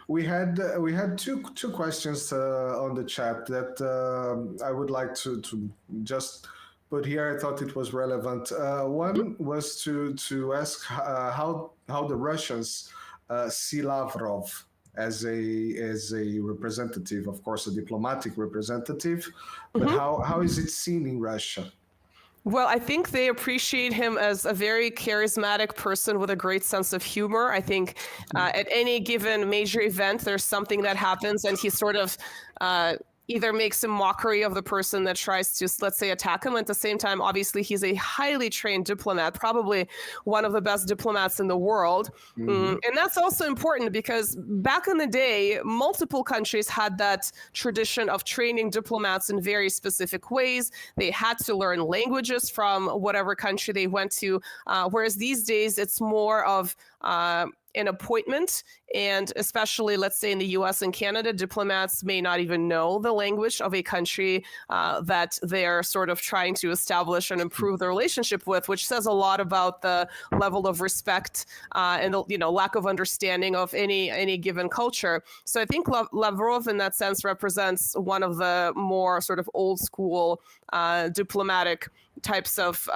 We had two questions on the chat that I would like to just put here. I thought it was relevant. One was to ask how the Russians see Lavrov as a representative, of course, a diplomatic representative, but how is it seen in Russia? Well, I think they appreciate him as a very charismatic person with a great sense of humor. I think at any given major event, there's something that happens, and he sort of either makes a mockery of the person that tries to, let's say, attack him. At the same time, obviously, he's a highly trained diplomat, probably one of the best diplomats in the world. And that's also important because back in the day, multiple countries had that tradition of training diplomats in very specific ways. They had to learn languages from whatever country they went to, whereas these days it's more of an appointment, and especially, let's say, in the US and Canada, diplomats may not even know the language of a country that they're sort of trying to establish and improve the relationship with, which says a lot about the level of respect and the lack of understanding of any given culture. So I think Lavrov, in that sense, represents one of the more sort of old school diplomatic types of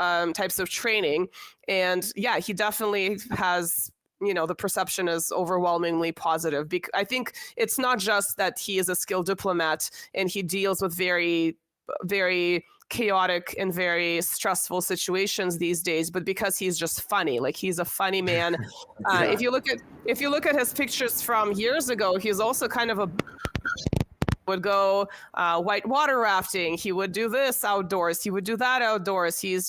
training, and yeah, he definitely has. The perception is overwhelmingly positive. I think it's not just that he is a skilled diplomat and he deals with very, very chaotic and very stressful situations these days, but because he's just funny. Like, he's a funny man. If you look at his pictures from years ago, he's also kind of would go whitewater rafting. He would do this outdoors. He would do that outdoors. He's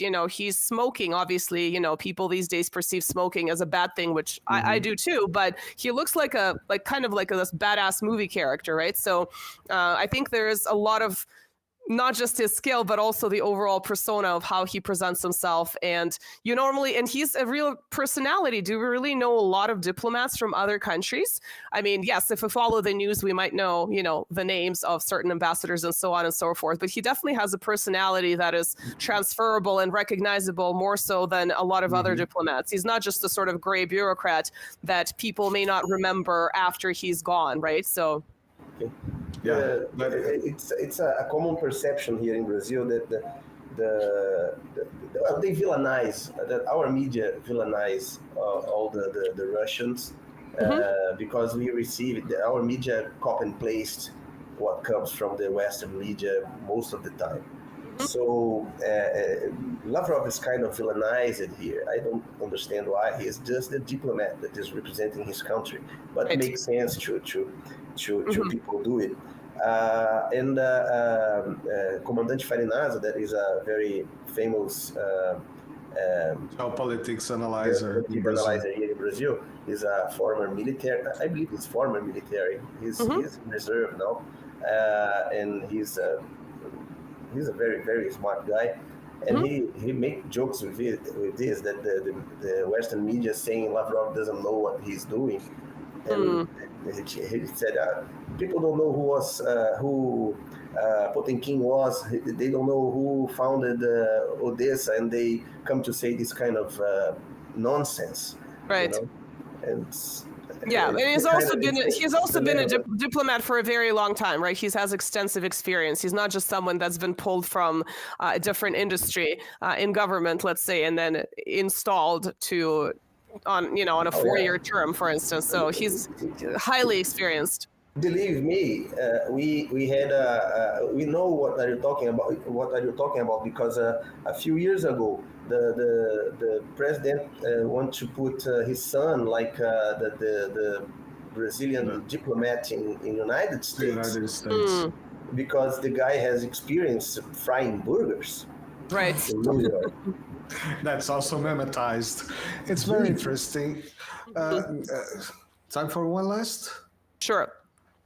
smoking. Obviously, people these days perceive smoking as a bad thing, which I do too. But he looks like kind of like this badass movie character, right? So I think there's a lot of not just his skill, but also the overall persona of how he presents himself. And he's a real personality. Do we really know a lot of diplomats from other countries? I mean, yes, if we follow the news, we might know, the names of certain ambassadors and so on and so forth. But he definitely has a personality that is transferable and recognizable more so than a lot of other diplomats. He's not just the sort of gray bureaucrat that people may not remember after he's gone, right? So. Yeah, it's a common perception here in Brazil that they villainize, that our media villainize all the Russians because we receive our media copy and paste what comes from the Western media most of the time. So Lavrov is kind of villainized here. I don't understand why. He is just a diplomat that is representing his country, but it makes sense to people do it. Comandante Farinazzo, that is a very famous geopolitics analyzer here in Brazil, is a former military. I believe he's former military. He's in reserve now, and he's a very, very smart guy. And he make jokes with this that the Western media saying Lavrov doesn't know what he's doing. And he said, people don't know who Potemkin was. They don't know who founded Odessa, and they come to say this kind of nonsense. Right. And he's also been a diplomat for a very long time, right? He has extensive experience. He's not just someone that's been pulled from a different industry in government, let's say, and then installed on a 4-year term, for instance. So he's highly experienced. Believe me, we know what are you talking about because a few years ago the president wanted to put his son like the Brazilian diplomat in United States. Because the guy has experience frying burgers. Right. In New York. That's also memetized. It's very interesting. Time for one last? Sure.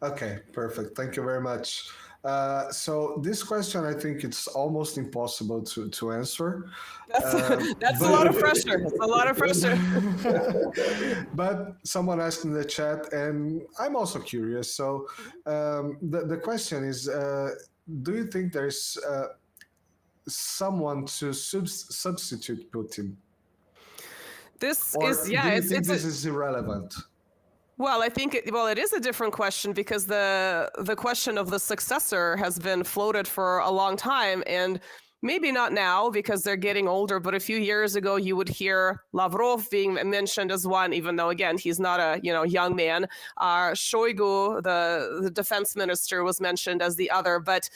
Okay, perfect. Thank you very much. So this question, I think it's almost impossible to answer. That's a lot of pressure. It's a lot of pressure. But someone asked in the chat, and I'm also curious. So the question is, do you think there's someone to substitute Putin? This Or is, do you think this it's is irrelevant? Well, I think it is a different question because the question of the successor has been floated for a long time, and maybe not now because they're getting older, but a few years ago you would hear Lavrov being mentioned as one, even though again he's not a young man. Shoigu, the defense minister, was mentioned as the other, but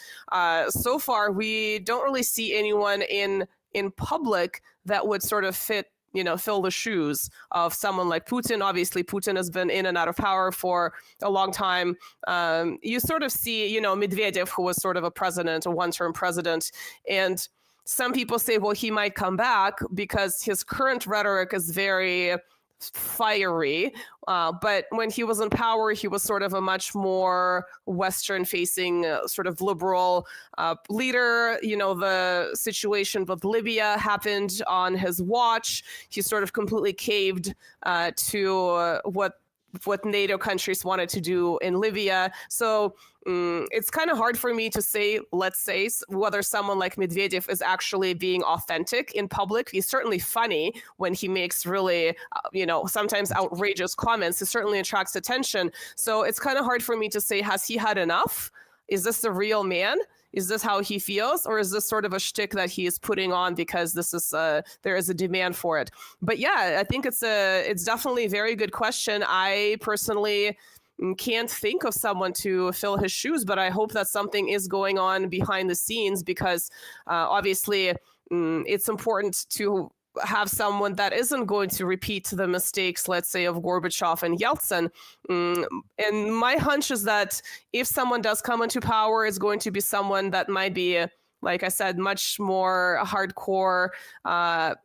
so far we don't really see anyone in public that would sort of fill the shoes of someone like Putin. Obviously, Putin has been in and out of power for a long time. You sort of see, Medvedev, who was sort of a one-term president. And some people say, well, he might come back because his current rhetoric is very fiery. But when he was in power, he was sort of a much more Western-facing sort of liberal leader. The situation with Libya happened on his watch. He sort of completely caved to what NATO countries wanted to do in Libya. So it's kind of hard for me to say, let's say, whether someone like Medvedev is actually being authentic in public. He's certainly funny when he makes really, sometimes outrageous comments. He certainly attracts attention. So it's kind of hard for me to say, has he had enough? Is this the real man? Is this how he feels? Or is this sort of a shtick that he is putting on because there is a demand for it? But yeah, I think it's definitely a very good question. I personally can't think of someone to fill his shoes, but I hope that something is going on behind the scenes because obviously it's important to have someone that isn't going to repeat the mistakes, let's say, of Gorbachev and Yeltsin. And my hunch is that if someone does come into power, it's going to be someone that might be, like I said, much more hardcore,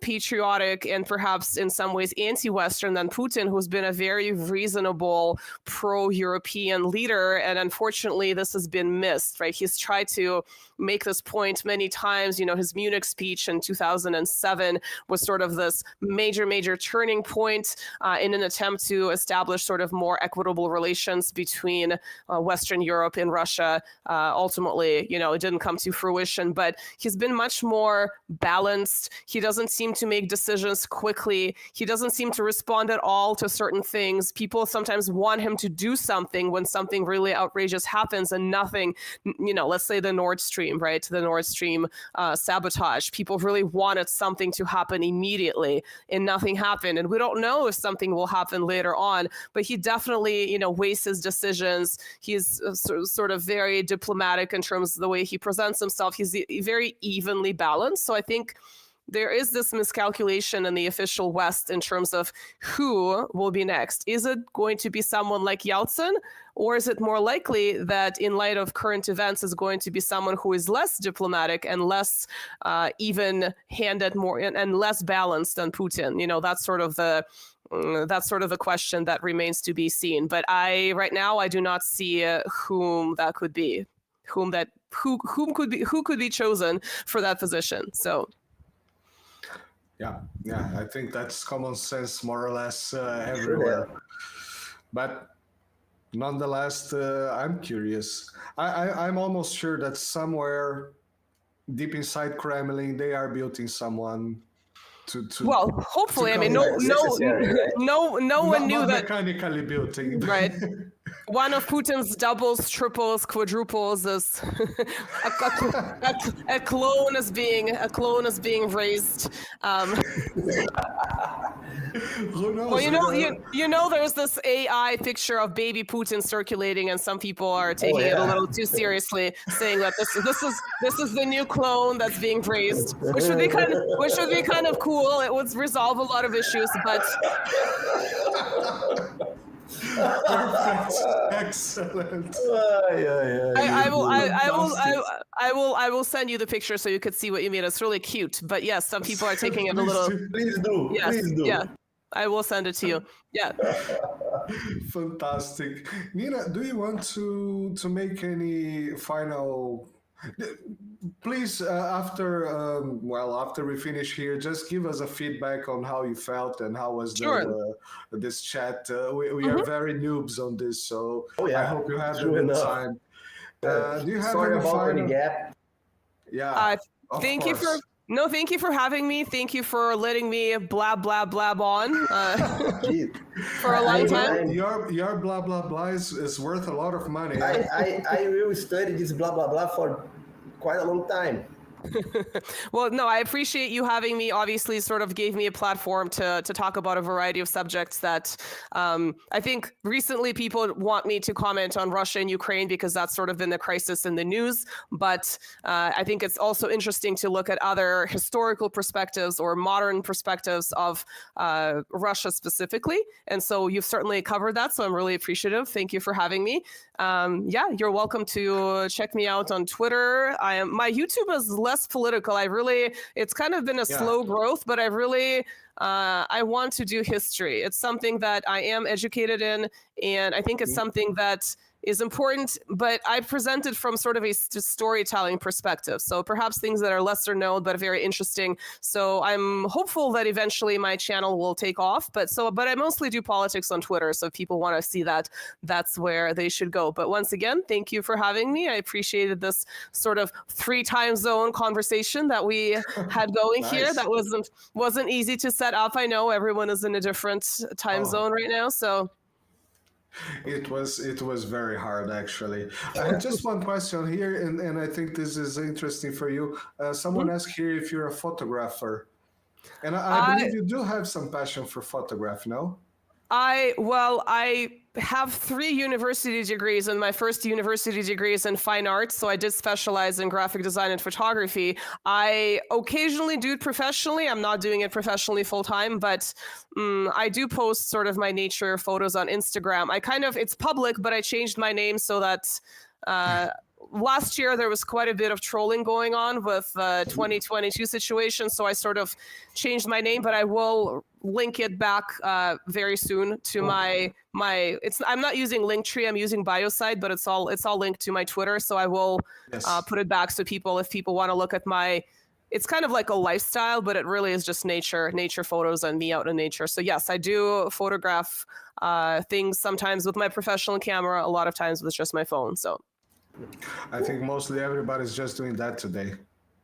patriotic, and perhaps in some ways anti-Western than Putin, who's been a very reasonable pro-European leader. And unfortunately, this has been missed, right? He's tried to make this point many times. His Munich speech in 2007 was sort of this major turning point in an attempt to establish sort of more equitable relations between Western Europe and Russia. Ultimately, it didn't come to fruition, but he's been much more balanced. He doesn't seem to make decisions quickly. He doesn't seem to respond at all to certain things. People sometimes want him to do something when something really outrageous happens and nothing, let's say the Nord Stream, right? The Nord Stream sabotage. People really wanted something to happen immediately and nothing happened. And we don't know if something will happen later on, but he definitely, weighs his decisions. He's sort of very diplomatic in terms of the way he presents himself. He's very evenly balanced. So I think there is this miscalculation in the official West in terms of who will be next. Is it going to be someone like Yeltsin, or is it more likely that in light of current events is going to be someone who is less diplomatic and less even-handed, more and less balanced than Putin? That's sort of the question that remains to be seen. But right now I do not see whom that could be, who could be chosen for that position. So. Yeah, I think that's common sense more or less everywhere. Yeah. But nonetheless, I'm curious. I'm almost sure that somewhere deep inside Kremlin, they are building someone to well, hopefully. I mean, no one knew that mechanically building, right? One of Putin's doubles, triples, quadruples is a clone is being raised. Who knows? Well, there's this AI picture of baby Putin circulating, and some people are taking it a little too seriously, saying that this is the new clone that's being raised, which would be kind of cool. It would resolve a lot of issues, but. Perfect. Excellent. I will send you the picture so you could see what you mean. It's really cute. But yes, some people are taking it a little. Please do. Yes, please do. Yeah, I will send it to you. Yeah. Fantastic. Nina, do you want to make any final? Please, after we finish here, just give us a feedback on how you felt and how was this chat. We are very noobs on this, so I hope you had a good time. Do you have Sorry any about final? any gap. Yeah. Thank you for No, thank you for having me. Thank you for letting me blab on for a long time. Your blah blah blah is worth a lot of money. I will study this blah blah blah for quite a long time. Well, no, I appreciate you having me. Obviously, sort of gave me a platform to talk about a variety of subjects that I think recently people want me to comment on Russia and Ukraine because that's sort of been the crisis in the news. But I think it's also interesting to look at other historical perspectives or modern perspectives of Russia specifically. And so you've certainly covered that. So I'm really appreciative. Thank you for having me. Yeah, you're welcome to check me out on Twitter. My YouTube is less political. It's kind of been a slow growth, but I want to do history. It's something that I am educated in, and I think it's something that is important, but I present it from sort of a storytelling perspective. So perhaps things that are lesser known, but very interesting. So I'm hopeful that eventually my channel will take off, but I mostly do politics on Twitter. So if people want to see that, that's where they should go. But once again, thank you for having me. I appreciated this sort of 3 time zone conversation that we had going here. That wasn't easy to set up. I know everyone is in a different time zone right now. So it was very hard, actually. I had just one question here, and I think this is interesting for you. Someone asked here if you're a photographer, and I believe you do have some passion for photography, no? I have 3 university degrees, and my first university degree is in fine arts. So I did specialize in graphic design and photography. I occasionally do it professionally. I'm not doing it professionally full time, but I do post sort of my nature photos on Instagram. It's public, but I changed my name so that last year there was quite a bit of trolling going on with 2022 situation. So I sort of changed my name, but I will link it back very soon to my I'm not using Linktree, I'm using Biosite, but it's all linked to my Twitter. So I will put it back so if people want to look at it's kind of like a lifestyle, but it really is just nature photos and me out in nature. So yes, I do photograph things sometimes with my professional camera, a lot of times with just my phone. So I think mostly everybody's just doing that today.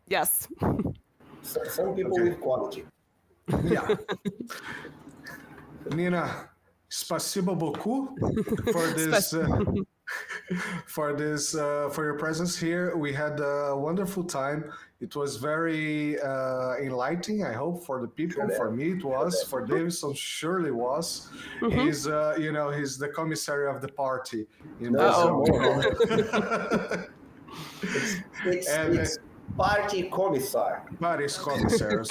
Yes. Some people with quality. Yeah. Nina, spasibo beaucoup for your presence here. We had a wonderful time. It was very enlightening, I hope, for the people. For me, it was. For Davidson, surely was. He's the commissary of the party in Brazil. It's party commissar. Party's commissar.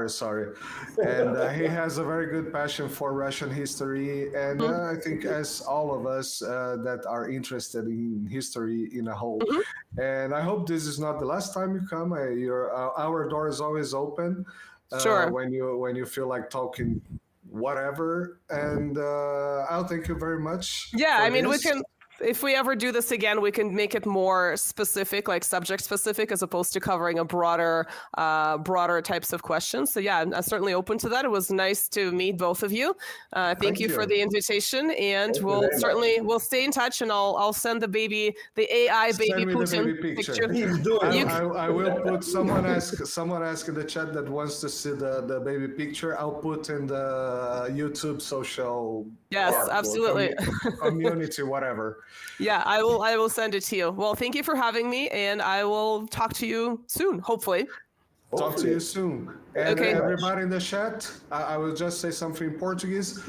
Sorry. And he has a very good passion for Russian history. And I think as all of us that are interested in history in a whole. And I hope this is not the last time you come. Our door is always open. Sure. When you feel like talking whatever. And I'll thank you very much. Yeah, I mean, if we ever do this again, we can make it more specific, like subject specific, as opposed to covering a broader types of questions. So yeah, I'm certainly open to that. It was nice to meet both of you. Thank you for the invitation, and we'll stay in touch. And I'll send the AI baby Putin picture. I will put someone ask in the chat that wants to see the baby picture. I'll put in the YouTube social. Yes, absolutely. Community, whatever. Yeah, I will send it to you. Well, thank you for having me, and I will talk to you soon, hopefully. Talk to you soon. And everybody in the chat, I will just say something in Portuguese.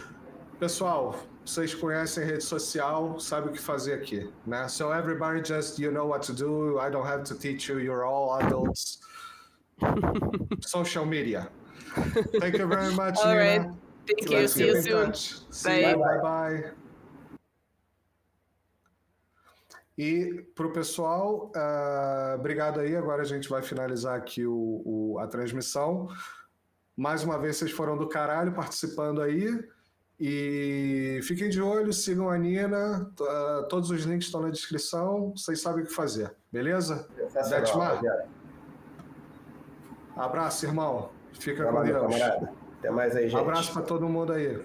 Pessoal, vocês conhecem a rede social, sabe o que fazer aqui, né? So everybody just, you know what to do. I don't have to teach you. You're all adults. Social media. Thank you very much, all Nina. Right. Thank you. See you soon. See you. Bye. E para o pessoal, obrigado aí. Agora a gente vai finalizar aqui a transmissão. Mais uma vez, vocês foram do caralho participando aí. E fiquem de olho, sigam a Nina. Todos os links estão na descrição. Vocês sabem o que fazer, beleza? Detmar. Abraço, irmão. Fica com Deus. Camarada. Até mais aí, gente. Abraço para todo mundo aí.